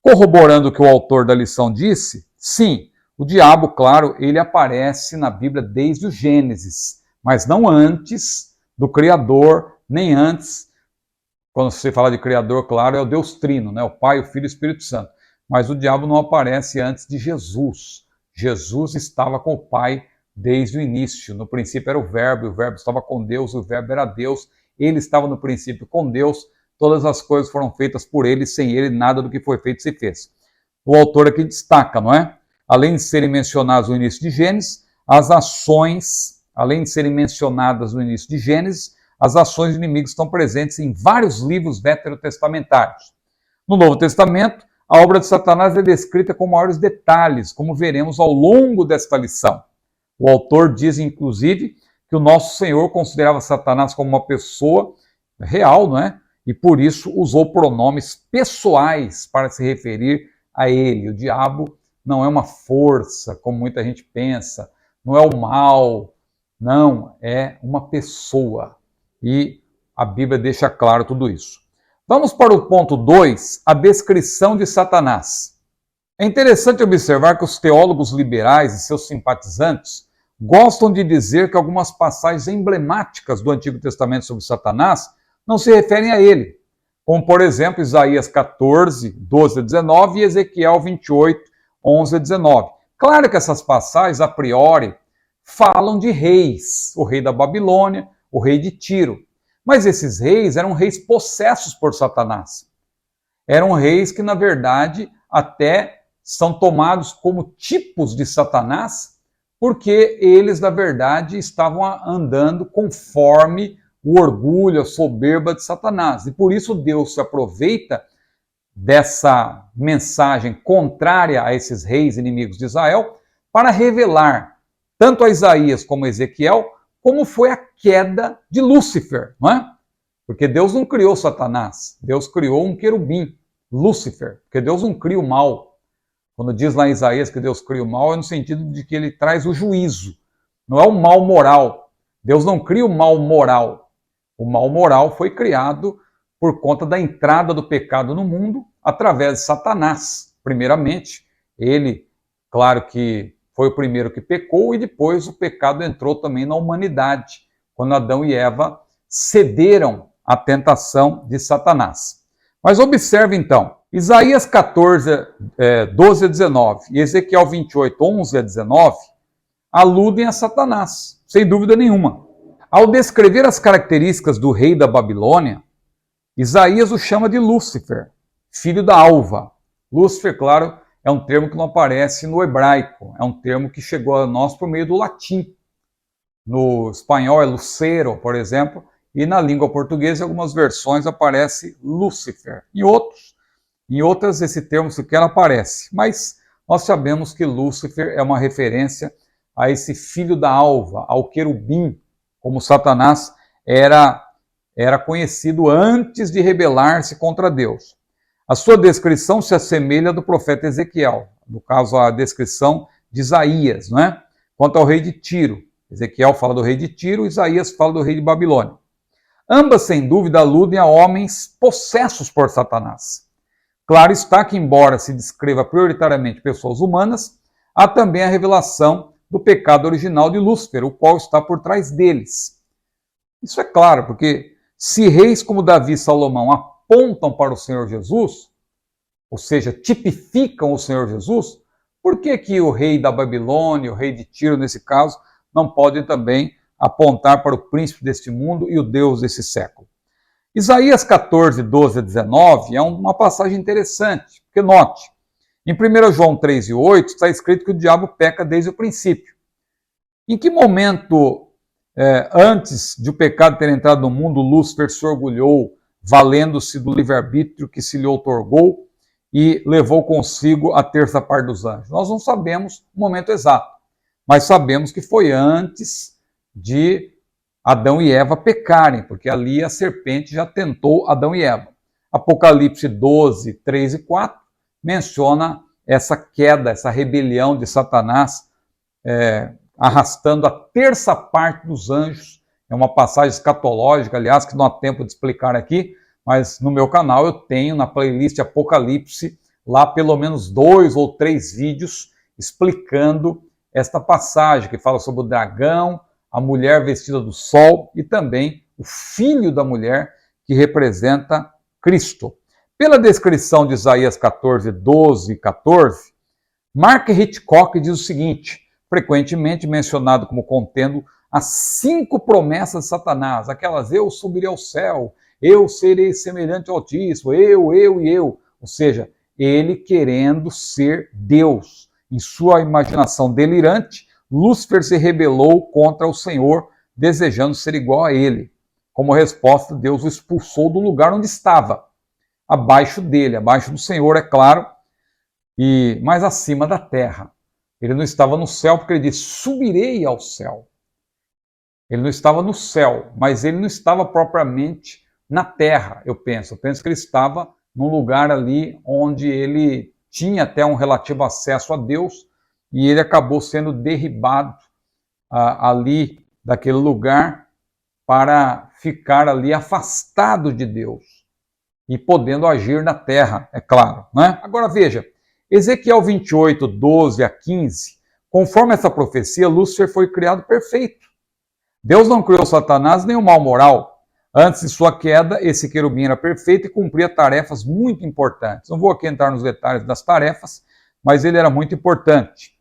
corroborando o que o autor da lição disse, sim, o diabo, claro, ele aparece na Bíblia desde o Gênesis, mas não antes do Criador, nem antes. Quando você fala de Criador, claro, é o Deus Trino, né? O Pai, o Filho e o Espírito Santo. Mas o diabo não aparece antes de Jesus. Jesus estava com o Pai desde o início. No princípio era o Verbo estava com Deus, o Verbo era Deus. Ele estava no princípio com Deus. Todas as coisas foram feitas por ele, sem ele nada do que foi feito se fez. O autor aqui destaca, não é? Além de serem mencionadas no início de Gênesis, as ações de inimigos estão presentes em vários livros veterotestamentários. No Novo Testamento, a obra de Satanás é descrita com maiores detalhes, como veremos ao longo desta lição. O autor diz, inclusive, que o nosso Senhor considerava Satanás como uma pessoa real, não é? E por isso usou pronomes pessoais para se referir a ele. O diabo não é uma força, como muita gente pensa, não é o mal, não, é uma pessoa. E a Bíblia deixa claro tudo isso. Vamos para o ponto 2, a descrição de Satanás. É interessante observar que os teólogos liberais e seus simpatizantes gostam de dizer que algumas passagens emblemáticas do Antigo Testamento sobre Satanás não se referem a ele, como, por exemplo, Isaías 14, 12 a 19 e Ezequiel 28, 11 a 19. Claro que essas passagens, a priori, falam de reis, o rei da Babilônia, o rei de Tiro. Mas esses reis eram reis possessos por Satanás. Eram reis que, na verdade, até são tomados como tipos de Satanás, porque eles, na verdade, estavam andando conforme o orgulho, a soberba de Satanás. E por isso Deus se aproveita dessa mensagem contrária a esses reis inimigos de Israel para revelar, tanto a Isaías como a Ezequiel, como foi a queda de Lúcifer, não é? Porque Deus não criou Satanás, Deus criou um querubim, Lúcifer, porque Deus não cria o mal. Quando diz lá em Isaías que Deus cria o mal, é no sentido de que ele traz o juízo, não é o mal moral. Deus não cria o mal moral. O mal moral foi criado por conta da entrada do pecado no mundo através de Satanás. Primeiramente, ele, claro que foi o primeiro que pecou e depois o pecado entrou também na humanidade, quando Adão e Eva cederam à tentação de Satanás. Mas observe então, Isaías 14, 12 a 19 e Ezequiel 28, 11 a 19 aludem a Satanás, sem dúvida nenhuma. Ao descrever as características do rei da Babilônia, Isaías o chama de Lúcifer, filho da alva. Lúcifer, claro, é um termo que não aparece no hebraico, é um termo que chegou a nós por meio do latim. No espanhol é Lucero, por exemplo, e na língua portuguesa, em algumas versões, aparece Lúcifer. Em outras, esse termo sequer aparece. Mas nós sabemos que Lúcifer é uma referência a esse filho da alva, ao querubim, como Satanás era conhecido antes de rebelar-se contra Deus. A sua descrição se assemelha à do profeta Ezequiel, no caso a descrição de Isaías, não é? Quanto ao rei de Tiro. Ezequiel fala do rei de Tiro, Isaías fala do rei de Babilônia. Ambas, sem dúvida, aludem a homens possessos por Satanás. Claro está que, embora se descreva prioritariamente pessoas humanas, há também a revelação do pecado original de Lúcifer, o qual está por trás deles. Isso é claro, porque se reis como Davi e Salomão apontam para o Senhor Jesus, ou seja, tipificam o Senhor Jesus, por que o rei da Babilônia, o rei de Tiro, nesse caso, não podem também apontar para o príncipe deste mundo e o Deus desse século? Isaías 14, 12 a 19 é uma passagem interessante, porque note, em 1 João 3 e 8 está escrito que o diabo peca desde o princípio. Em que momento, antes de o pecado ter entrado no mundo, Lúcifer se orgulhou, valendo-se do livre-arbítrio que se lhe outorgou e levou consigo a terça parte dos anjos? Nós não sabemos o momento exato, mas sabemos que foi antes de Adão e Eva pecarem, porque ali a serpente já tentou Adão e Eva. Apocalipse 12, 3 e 4 menciona essa queda, essa rebelião de Satanás, arrastando a terça parte dos anjos. É uma passagem escatológica, aliás, que não há tempo de explicar aqui, mas no meu canal eu tenho na playlist Apocalipse lá pelo menos 2 ou 3 vídeos explicando esta passagem, que fala sobre o dragão, a mulher vestida do sol e também o filho da mulher, que representa Cristo. Pela descrição de Isaías 14, 12 e 14, Mark Hitchcock diz o seguinte, frequentemente mencionado como contendo as 5 promessas de Satanás, aquelas: eu subirei ao céu, eu serei semelhante ao Altíssimo, eu e eu. Ou seja, ele querendo ser Deus. Em sua imaginação delirante, Lúcifer se rebelou contra o Senhor, desejando ser igual a ele. Como resposta, Deus o expulsou do lugar onde estava, abaixo dele, abaixo do Senhor, é claro, mas acima da terra. Ele não estava no céu porque ele disse, subirei ao céu. Ele não estava no céu, mas ele não estava propriamente na terra, eu penso. Eu penso que ele estava num lugar ali onde ele tinha até um relativo acesso a Deus e ele acabou sendo derribado ali daquele lugar para ficar ali afastado de Deus e podendo agir na terra, é claro. Né? Agora veja, Ezequiel 28, 12 a 15, conforme essa profecia, Lúcifer foi criado perfeito. Deus não criou Satanás nem o mal moral. Antes de sua queda, esse querubim era perfeito e cumpria tarefas muito importantes. Não vou aqui entrar nos detalhes das tarefas, mas ele era muito importante.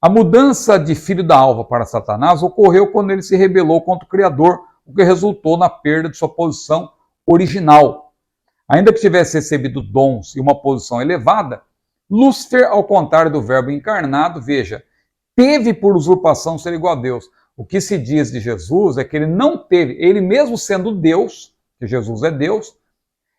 A mudança de filho da alva para Satanás ocorreu quando ele se rebelou contra o Criador, o que resultou na perda de sua posição original. Ainda que tivesse recebido dons e uma posição elevada, Lúcifer, ao contrário do verbo encarnado, veja, teve por usurpação ser igual a Deus. O que se diz de Jesus é que ele não teve, ele mesmo sendo Deus, que Jesus é Deus,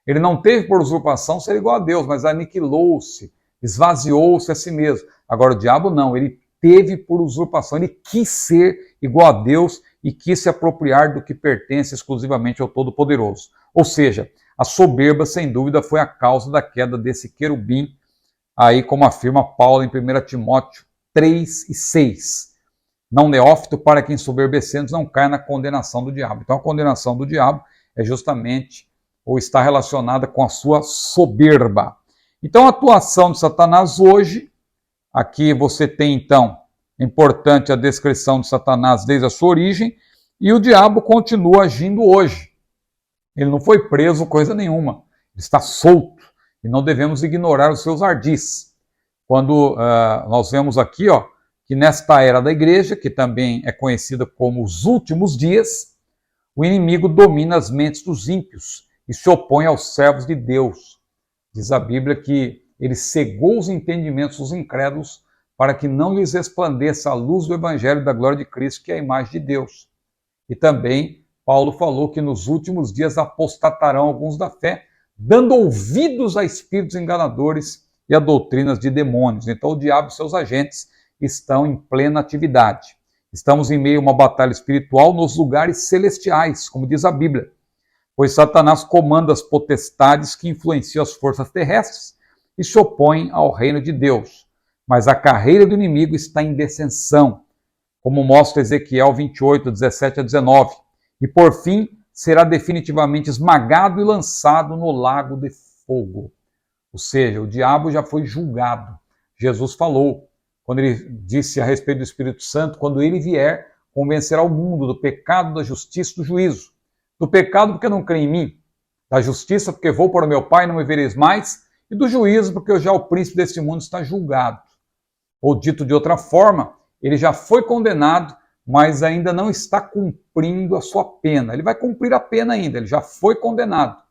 ele não teve por usurpação ser igual a Deus, mas aniquilou-se, esvaziou-se a si mesmo. Agora o diabo não, ele teve por usurpação, ele quis ser igual a Deus e quis se apropriar do que pertence exclusivamente ao Todo-Poderoso. Ou seja, a soberba, sem dúvida, foi a causa da queda desse querubim, aí como afirma Paulo em 1 Timóteo 3 e 6. Não neófito, para que ensoberbecendo não caia na condenação do diabo. Então a condenação do diabo é justamente, ou está relacionada com a sua soberba. Então a atuação de Satanás hoje, aqui você tem então, importante a descrição de Satanás desde a sua origem, e o diabo continua agindo hoje. Ele não foi preso coisa nenhuma, ele está solto, e não devemos ignorar os seus ardis. Quando nós vemos aqui, ó, que nesta era da igreja, que também é conhecida como os últimos dias, o inimigo domina as mentes dos ímpios e se opõe aos servos de Deus. Diz a Bíblia que ele cegou os entendimentos dos incrédulos para que não lhes resplandeça a luz do evangelho da glória de Cristo, que é a imagem de Deus. E também Paulo falou que nos últimos dias apostatarão alguns da fé, dando ouvidos a espíritos enganadores e a doutrinas de demônios. Então o diabo e seus agentes estão em plena atividade. Estamos em meio a uma batalha espiritual nos lugares celestiais, como diz a Bíblia, pois Satanás comanda as potestades que influenciam as forças terrestres e se opõem ao reino de Deus. Mas a carreira do inimigo está em descensão, como mostra Ezequiel 28, 17 a 19. E por fim, será definitivamente esmagado e lançado no lago de fogo. Ou seja, o diabo já foi julgado. Jesus falou, quando ele disse a respeito do Espírito Santo, quando ele vier, convencerá o mundo do pecado, da justiça e do juízo. Do pecado porque não crê em mim, da justiça porque vou para o meu Pai e não me vereis mais, e do juízo porque já o príncipe deste mundo está julgado. Ou dito de outra forma, ele já foi condenado, mas ainda não está cumprindo a sua pena. Ele vai cumprir a pena ainda, ele já foi condenado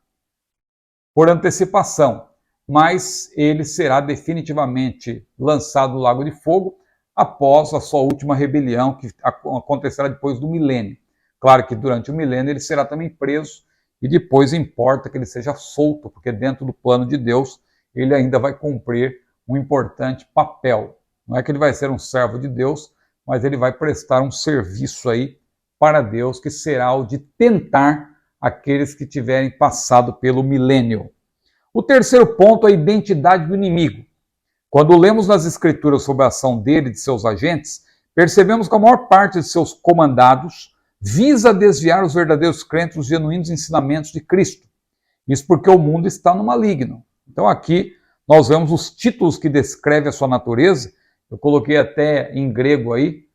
por antecipação, mas ele será definitivamente lançado no lago de fogo após a sua última rebelião, que acontecerá depois do milênio. Claro que durante o milênio ele será também preso e depois importa que ele seja solto, porque dentro do plano de Deus ele ainda vai cumprir um importante papel. Não é que ele vai ser um servo de Deus, mas ele vai prestar um serviço aí para Deus, que será o de tentar aqueles que tiverem passado pelo milênio. O terceiro ponto é a identidade do inimigo. Quando lemos nas Escrituras sobre a ação dele e de seus agentes, percebemos que a maior parte de seus comandados visa desviar os verdadeiros crentes dos genuínos ensinamentos de Cristo. Isso porque o mundo está no maligno. Então aqui nós vemos os títulos que descrevem a sua natureza. Eu coloquei até em grego aí,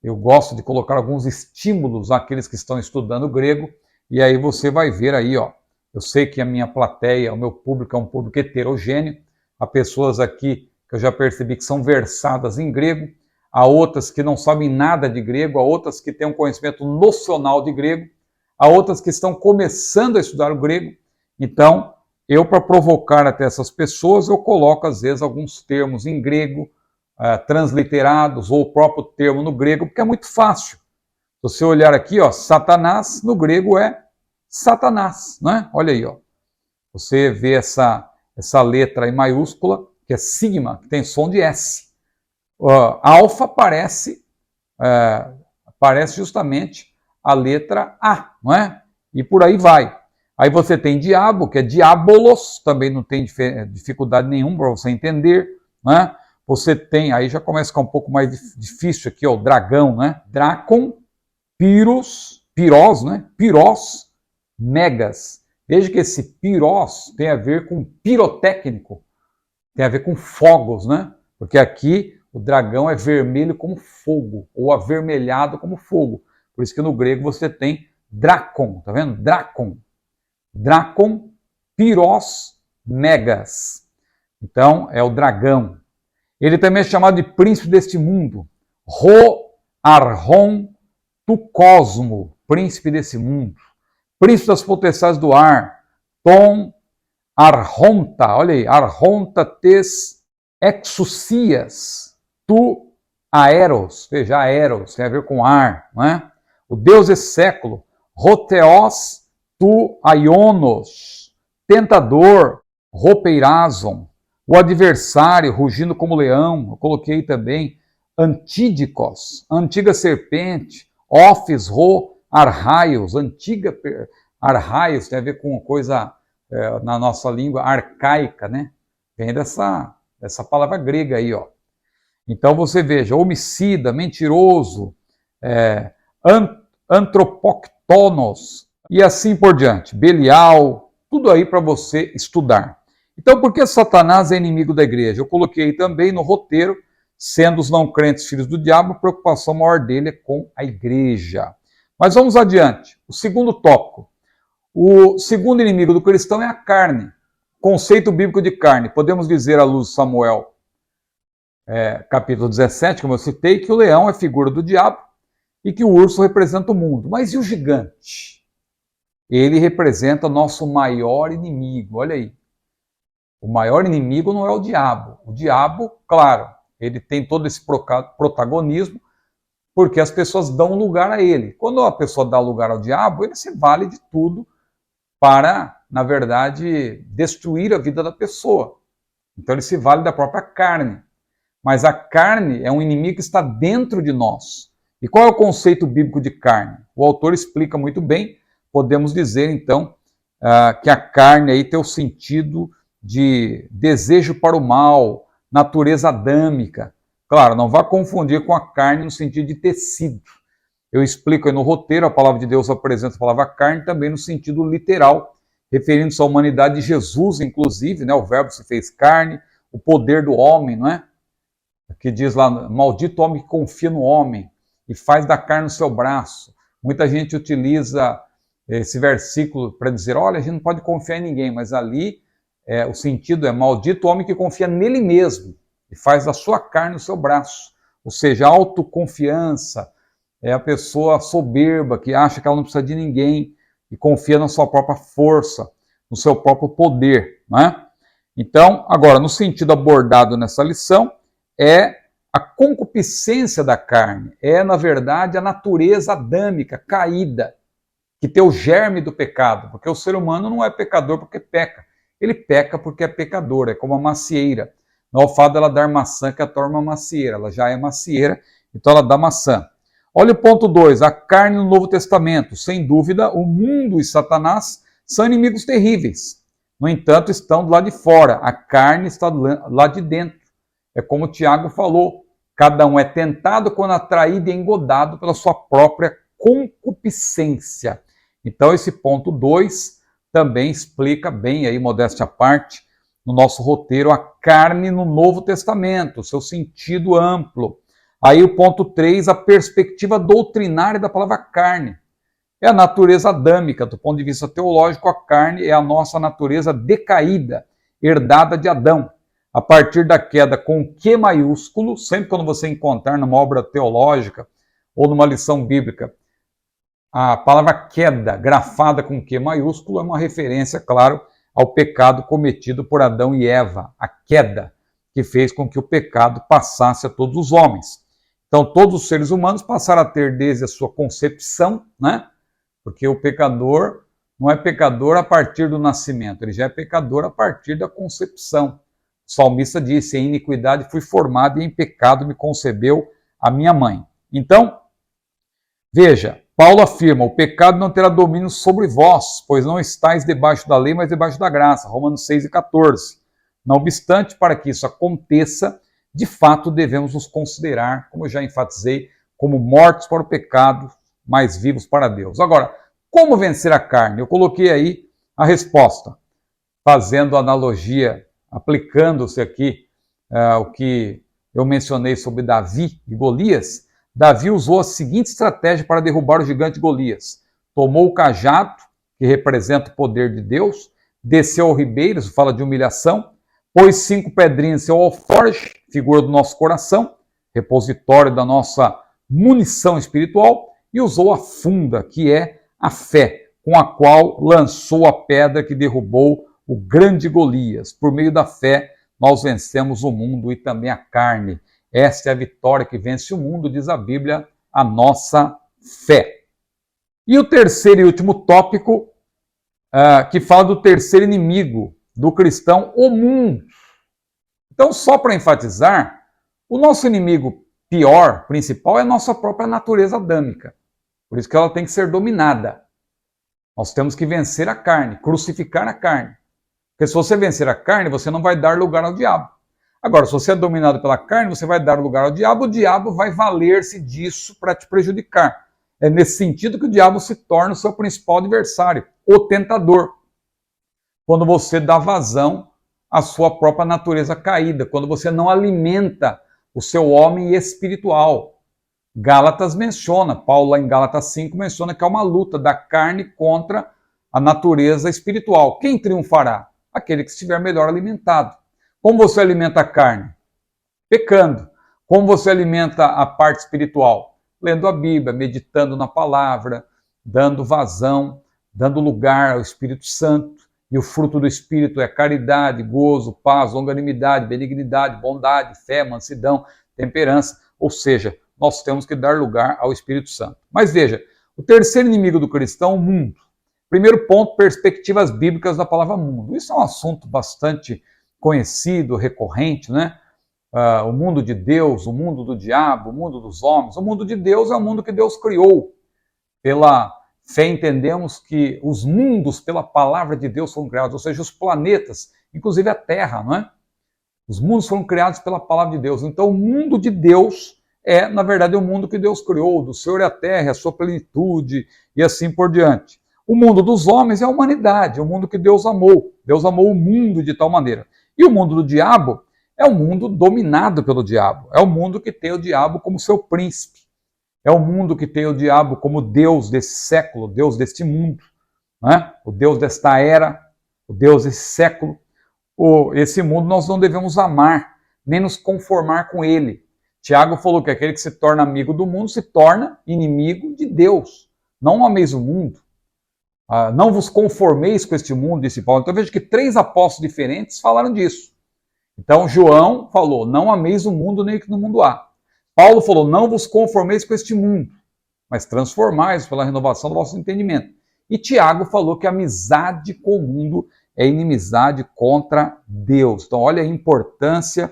eu gosto de colocar alguns estímulos àqueles que estão estudando grego, e aí você vai ver aí, ó. Eu sei que a minha plateia, o meu público é um público heterogêneo, há pessoas aqui que eu já percebi que são versadas em grego, há outras que não sabem nada de grego, há outras que têm um conhecimento nocional de grego, há outras que estão começando a estudar o grego. Então, eu, para provocar até essas pessoas, eu coloco às vezes alguns termos em grego, transliterados, ou o próprio termo no grego, porque é muito fácil. Se você olhar aqui, ó, Satanás no grego é Satanás, né? Olha aí, ó. Você vê essa letra em maiúscula, que é sigma, que tem som de S. alfa parece justamente a letra A, não é? E por aí vai. Aí você tem diabo, que é diabolos, também não tem dificuldade nenhuma para você entender, né? Você tem, aí já começa a ficar um pouco mais difícil aqui, ó, o dragão, né? Dracon, pirós, né? Pirós, megas. Veja que esse pirós tem a ver com pirotécnico, tem a ver com fogos, né? Porque aqui o dragão é vermelho como fogo, ou avermelhado como fogo. Por isso que no grego você tem dracon, tá vendo? Dracon. Dracon, pirós, megas. Então, é o dragão. Ele também é chamado de príncipe deste mundo. Arhon, tu cosmo, príncipe desse mundo. Príncipe das potestades do ar. Tom, Arhonta, olha aí, Arhonta tes exousias, tu aeros, veja, aeros, tem a ver com ar, não é? O Deus desse século, Roteos, tu aionos, tentador, ropeirazon, o adversário, rugindo como leão, eu coloquei também, antídicos, antiga serpente, ofis, arraios, antiga, arraios, tem a ver com coisa, na nossa língua, arcaica, né? Vem dessa palavra grega aí, ó. Então você veja, homicida, mentiroso, antropoctonos, e assim por diante. Belial, tudo aí para você estudar. Então, por que Satanás é inimigo da igreja? Eu coloquei também no roteiro, sendo os não crentes filhos do diabo, a preocupação maior dele é com a igreja. Mas vamos adiante. O segundo tópico. O segundo inimigo do cristão é a carne. Conceito bíblico de carne. Podemos dizer, à luz de Samuel, capítulo 17, como eu citei, que o leão é figura do diabo e que o urso representa o mundo. Mas e o gigante? Ele representa nosso maior inimigo. Olha aí. O maior inimigo não é o diabo. O diabo, claro, ele tem todo esse protagonismo porque as pessoas dão lugar a ele. Quando a pessoa dá lugar ao diabo, ele se vale de tudo para, na verdade, destruir a vida da pessoa. Então ele se vale da própria carne. Mas a carne é um inimigo que está dentro de nós. E qual é o conceito bíblico de carne? O autor explica muito bem. Podemos dizer, então, que a carne aí tem o sentido de desejo para o mal, natureza adâmica. Claro, não vá confundir com a carne no sentido de tecido. Eu explico aí no roteiro, a palavra de Deus apresenta a palavra carne também no sentido literal, referindo-se à humanidade de Jesus, inclusive, né? O verbo se fez carne, o poder do homem, não é? Que diz lá, maldito homem que confia no homem e faz da carne o seu braço. Muita gente utiliza esse versículo para dizer, olha, a gente não pode confiar em ninguém, mas ali o sentido é maldito homem que confia nele mesmo e faz da sua carne o seu braço. Ou seja, autoconfiança, é a pessoa soberba que acha que ela não precisa de ninguém e confia na sua própria força, no seu próprio poder, não é? Então, agora, no sentido abordado nessa lição, é a concupiscência da carne, é, na verdade, a natureza adâmica, caída, que tem o germe do pecado, porque o ser humano não é pecador porque peca, ele peca porque é pecador, é como a macieira. Não é o fato dela dar maçã que a torna uma macieira, ela já é macieira, então ela dá maçã. Olha o ponto 2, a carne no Novo Testamento. Sem dúvida, o mundo e Satanás são inimigos terríveis. No entanto, estão do lado de fora, a carne está do lado de dentro. É como o Tiago falou, cada um é tentado quando atraído e engodado pela sua própria concupiscência. Então esse ponto 2 também explica bem, aí modéstia à parte, no nosso roteiro, a carne no Novo Testamento, seu sentido amplo. Aí o ponto 3, a perspectiva doutrinária da palavra carne. É a natureza adâmica, do ponto de vista teológico, a carne é a nossa natureza decaída, herdada de Adão. A partir da queda com Q maiúsculo, sempre quando você encontrar numa obra teológica ou numa lição bíblica, a palavra queda, grafada com Q maiúsculo, é uma referência, claro, ao pecado cometido por Adão e Eva, a queda, que fez com que o pecado passasse a todos os homens. Então, todos os seres humanos passaram a ter desde a sua concepção, né? Porque o pecador não é pecador a partir do nascimento, ele já é pecador a partir da concepção. O salmista disse: em iniquidade fui formado e em pecado me concebeu a minha mãe. Então, veja, Paulo afirma: o pecado não terá domínio sobre vós, pois não estáis debaixo da lei, mas debaixo da graça. Romanos 6:14. Não obstante, para que isso aconteça, de fato devemos nos considerar, como eu já enfatizei, como mortos para o pecado, mas vivos para Deus. Agora, como vencer a carne? Eu coloquei aí a resposta, fazendo analogia, aplicando-se aqui o que eu mencionei sobre Davi e Golias. Davi usou a seguinte estratégia para derrubar o gigante Golias. Tomou o cajado, que representa o poder de Deus, desceu ao ribeiro, isso fala de humilhação, pôs 5 pedrinhas em seu alforje, figura do nosso coração, repositório da nossa munição espiritual, e usou a funda, que é a fé, com a qual lançou a pedra que derrubou o grande Golias. Por meio da fé, nós vencemos o mundo e também a carne. Esta é a vitória que vence o mundo, diz a Bíblia, a nossa fé. E o terceiro e último tópico, que fala do terceiro inimigo do cristão, o mundo. Então, só para enfatizar, o nosso inimigo pior, principal, é a nossa própria natureza adâmica. Por isso que ela tem que ser dominada. Nós temos que vencer a carne, crucificar a carne. Porque se você vencer a carne, você não vai dar lugar ao diabo. Agora, se você é dominado pela carne, você vai dar lugar ao diabo, o diabo vai valer-se disso para te prejudicar. É nesse sentido que o diabo se torna o seu principal adversário, o tentador. Quando você dá vazão à sua própria natureza caída, quando você não alimenta o seu homem espiritual. Gálatas menciona, Paulo lá em Gálatas 5 menciona que é uma luta da carne contra a natureza espiritual. Quem triunfará? Aquele que estiver melhor alimentado. Como você alimenta a carne? Pecando. Como você alimenta a parte espiritual? Lendo a Bíblia, meditando na palavra, dando vazão, dando lugar ao Espírito Santo. E o fruto do Espírito é caridade, gozo, paz, longanimidade, benignidade, bondade, fé, mansidão, temperança. Ou seja, nós temos que dar lugar ao Espírito Santo. Mas veja, o terceiro inimigo do cristão é o mundo. Primeiro ponto, perspectivas bíblicas da palavra mundo. Isso é um assunto bastante conhecido, recorrente, né? O mundo de Deus, o mundo do diabo, o mundo dos homens. O mundo de Deus é o mundo que Deus criou. Pela fé entendemos que os mundos, pela palavra de Deus, foram criados, ou seja, os planetas, inclusive a Terra, não é? Os mundos foram criados pela palavra de Deus. Então, o mundo de Deus é, na verdade, o mundo que Deus criou, do Senhor e a terra, a sua plenitude e assim por diante. O mundo dos homens é a humanidade, é o mundo que Deus amou. Deus amou o mundo de tal maneira. E o mundo do diabo é o mundo dominado pelo diabo. É o mundo que tem o diabo como seu príncipe. É o mundo que tem o diabo como Deus desse século, Deus deste mundo, né? O Deus desta era, o Deus desse século. Esse mundo nós não devemos amar, nem nos conformar com ele. Tiago falou que aquele que se torna amigo do mundo se torna inimigo de Deus. Não ameis o mundo. Não vos conformeis com este mundo, disse Paulo. Então veja que 3 apóstolos diferentes falaram disso. Então João falou, não ameis o mundo nem o que no mundo há. Paulo falou, não vos conformeis com este mundo, mas transformais pela renovação do vosso entendimento. E Tiago falou que a amizade com o mundo é inimizade contra Deus. Então olha a importância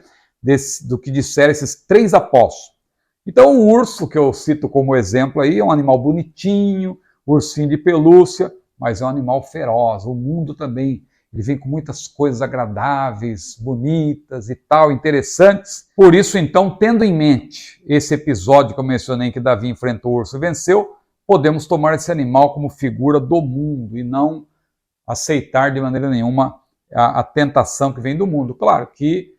do que disseram esses 3 apóstolos. Então o urso, que eu cito como exemplo aí, é um animal bonitinho, ursinho de pelúcia, mas é um animal feroz. O mundo também, ele vem com muitas coisas agradáveis, bonitas e tal, interessantes. Por isso, então, tendo em mente esse episódio que eu mencionei em que Davi enfrentou o urso e venceu, podemos tomar esse animal como figura do mundo e não aceitar de maneira nenhuma a tentação que vem do mundo. Claro que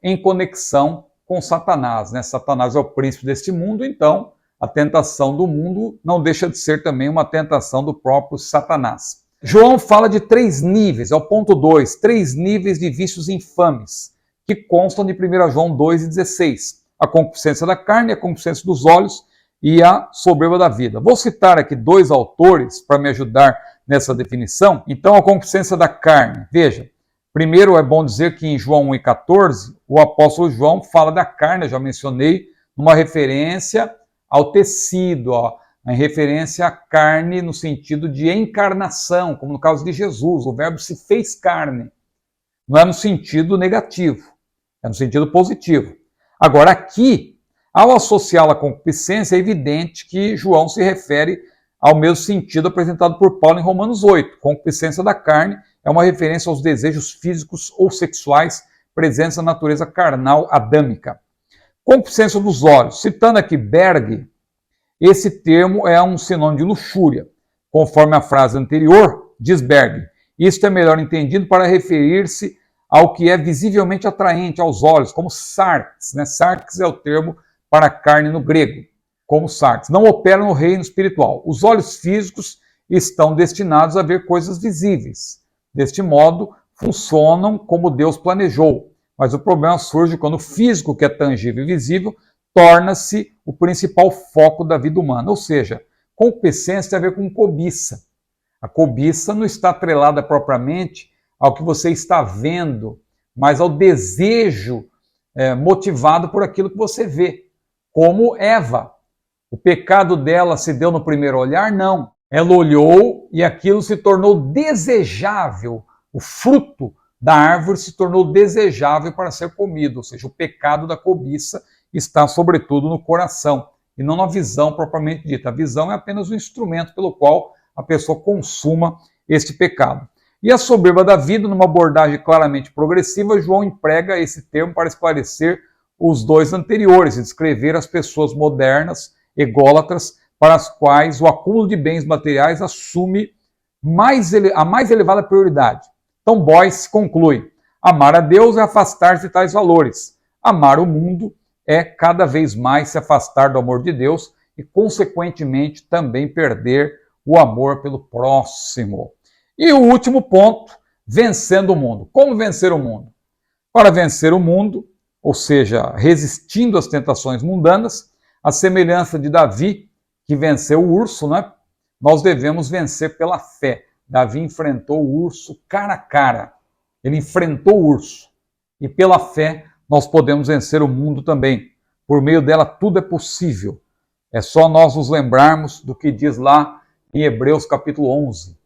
em conexão com Satanás, né? Satanás é o príncipe deste mundo, então a tentação do mundo não deixa de ser também uma tentação do próprio Satanás. João fala de 3 níveis, é o ponto 2, 3 níveis de vícios infames, que constam de 1 João 2,16. A concupiscência da carne, a concupiscência dos olhos e a soberba da vida. Vou citar aqui 2 autores para me ajudar nessa definição. Então, a concupiscência da carne. Veja, primeiro é bom dizer que em João 1,14, o apóstolo João fala da carne, eu já mencionei, numa referência ao tecido, em referência à carne no sentido de encarnação, como no caso de Jesus, o verbo se fez carne. Não é no sentido negativo, é no sentido positivo. Agora, aqui, ao associá-la à concupiscência, é evidente que João se refere ao mesmo sentido apresentado por Paulo em Romanos 8. Concupiscência da carne é uma referência aos desejos físicos ou sexuais presentes na natureza carnal adâmica. Concupiscência dos olhos. Citando aqui Berg, esse termo é um sinônimo de luxúria. Conforme a frase anterior, diz Berg, isto é melhor entendido para referir-se ao que é visivelmente atraente aos olhos, como sarx. Sarx é o termo para carne no grego, como sarx. Não opera no reino espiritual. Os olhos físicos estão destinados a ver coisas visíveis. Deste modo, funcionam como Deus planejou. Mas o problema surge quando o físico, que é tangível e visível, torna-se o principal foco da vida humana. Ou seja, concupiscência tem a ver com cobiça. A cobiça não está atrelada propriamente ao que você está vendo, mas ao desejo motivado por aquilo que você vê. Como Eva. O pecado dela se deu no primeiro olhar? Não. Ela olhou e aquilo se tornou desejável. O fruto da árvore se tornou desejável para ser comido. Ou seja, o pecado da cobiça está sobretudo no coração e não na visão propriamente dita. A visão é apenas um instrumento pelo qual a pessoa consuma este pecado. E a soberba da vida, numa abordagem claramente progressiva, João emprega esse termo para esclarecer os dois anteriores e descrever as pessoas modernas, ególatras, para as quais o acúmulo de bens materiais assume a mais elevada prioridade. Então Boyce conclui, amar a Deus é afastar-se de tais valores. Amar o mundo é cada vez mais se afastar do amor de Deus e, consequentemente, também perder o amor pelo próximo. E o último ponto, vencendo o mundo. Como vencer o mundo? Para vencer o mundo, ou seja, resistindo às tentações mundanas, a semelhança de Davi, que venceu o urso, né? Nós devemos vencer pela fé. Davi enfrentou o urso cara a cara. Ele enfrentou o urso. E pela fé nós podemos vencer o mundo também. Por meio dela tudo é possível. É só nós nos lembrarmos do que diz lá em Hebreus capítulo 11.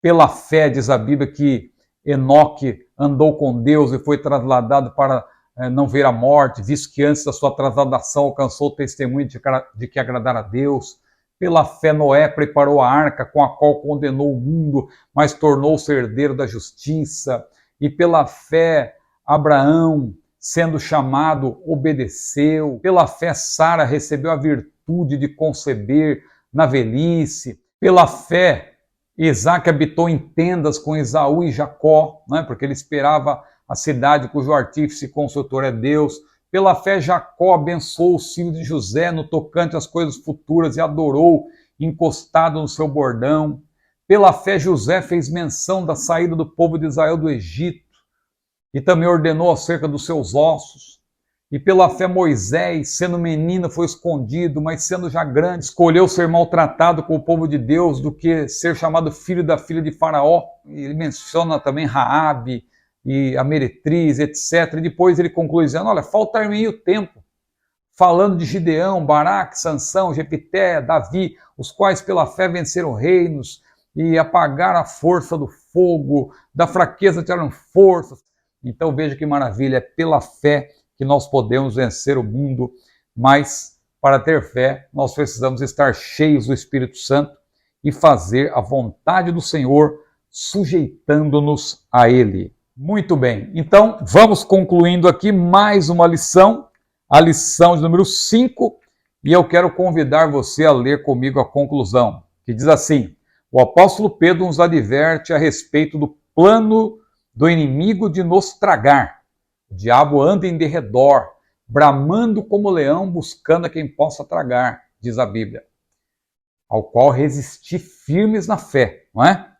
Pela fé, diz a Bíblia, que Enoque andou com Deus e foi trasladado para não ver a morte, visto que antes da sua trasladação alcançou o testemunho de que agradara a Deus. Pela fé, Noé preparou a arca com a qual condenou o mundo, mas tornou-se herdeiro da justiça. E pela fé, Abraão, sendo chamado, obedeceu. Pela fé, Sara recebeu a virtude de conceber na velhice. Pela fé, Isaac habitou em tendas com Esaú e Jacó, né, porque ele esperava a cidade cujo artífice e construtor é Deus. Pela fé, Jacó abençoou os filhos de José no tocante às coisas futuras e adorou, encostado no seu bordão. Pela fé, José fez menção da saída do povo de Israel do Egito e também ordenou acerca dos seus ossos. E pela fé, Moisés, sendo menino, foi escondido, mas sendo já grande, escolheu ser maltratado com o povo de Deus do que ser chamado filho da filha de Faraó. E ele menciona também Raabe e a meretriz, etc. E depois ele conclui dizendo, olha, faltar-me o tempo, falando de Gideão, Baraque, Sansão, Jefté, Davi, os quais pela fé venceram reinos e apagaram a força do fogo, da fraqueza tiraram forças. Então veja que maravilha, é pela fé que nós podemos vencer o mundo, mas para ter fé nós precisamos estar cheios do Espírito Santo e fazer a vontade do Senhor, sujeitando-nos a Ele. Muito bem, então vamos concluindo aqui mais uma lição, a lição de número 5, e eu quero convidar você a ler comigo a conclusão, que diz assim, o apóstolo Pedro nos adverte a respeito do plano do inimigo de nos tragar. O diabo anda em derredor, bramando como leão, buscando a quem possa tragar, diz a Bíblia, ao qual resistir firmes na fé, não é?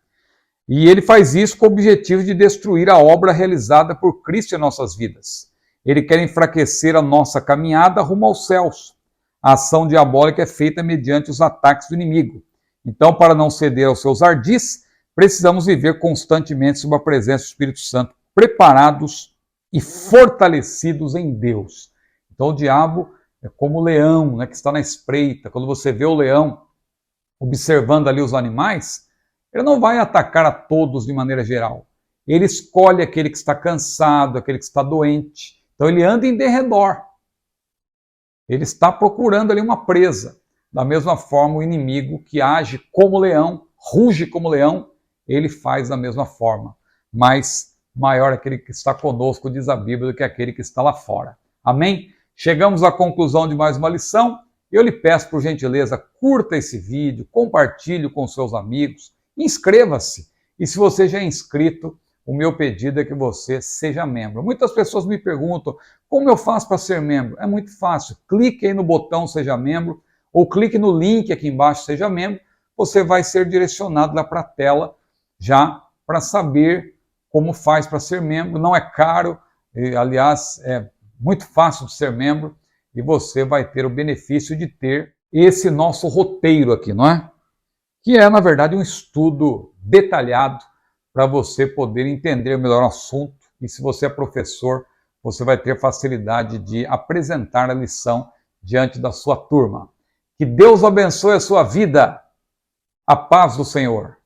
E ele faz isso com o objetivo de destruir a obra realizada por Cristo em nossas vidas. Ele quer enfraquecer a nossa caminhada rumo aos céus. A ação diabólica é feita mediante os ataques do inimigo. Então, para não ceder aos seus ardis, precisamos viver constantemente sob a presença do Espírito Santo, preparados e fortalecidos em Deus. Então o diabo é como o leão, né, que está na espreita. Quando você vê o leão observando ali os animais, ele não vai atacar a todos de maneira geral. Ele escolhe aquele que está cansado, aquele que está doente. Então ele anda em derredor. Ele está procurando ali uma presa. Da mesma forma, o inimigo que age como leão, ruge como leão, ele faz da mesma forma. Mas maior aquele que está conosco, diz a Bíblia, do que aquele que está lá fora. Amém? Chegamos à conclusão de mais uma lição. Eu lhe peço, por gentileza, curta esse vídeo, compartilhe com seus amigos, inscreva-se. E se você já é inscrito, o meu pedido é que você seja membro. Muitas pessoas me perguntam, como eu faço para ser membro? É muito fácil. Clique aí no botão Seja Membro, ou clique no link aqui embaixo, Seja Membro. Você vai ser direcionado lá para a tela, já para saber como faz para ser membro. Não é caro, aliás, é muito fácil de ser membro. E você vai ter o benefício de ter esse nosso roteiro aqui, não é? Que é, na verdade, um estudo detalhado para você poder entender melhor o assunto. E se você é professor, você vai ter facilidade de apresentar a lição diante da sua turma. Que Deus abençoe a sua vida. A paz do Senhor.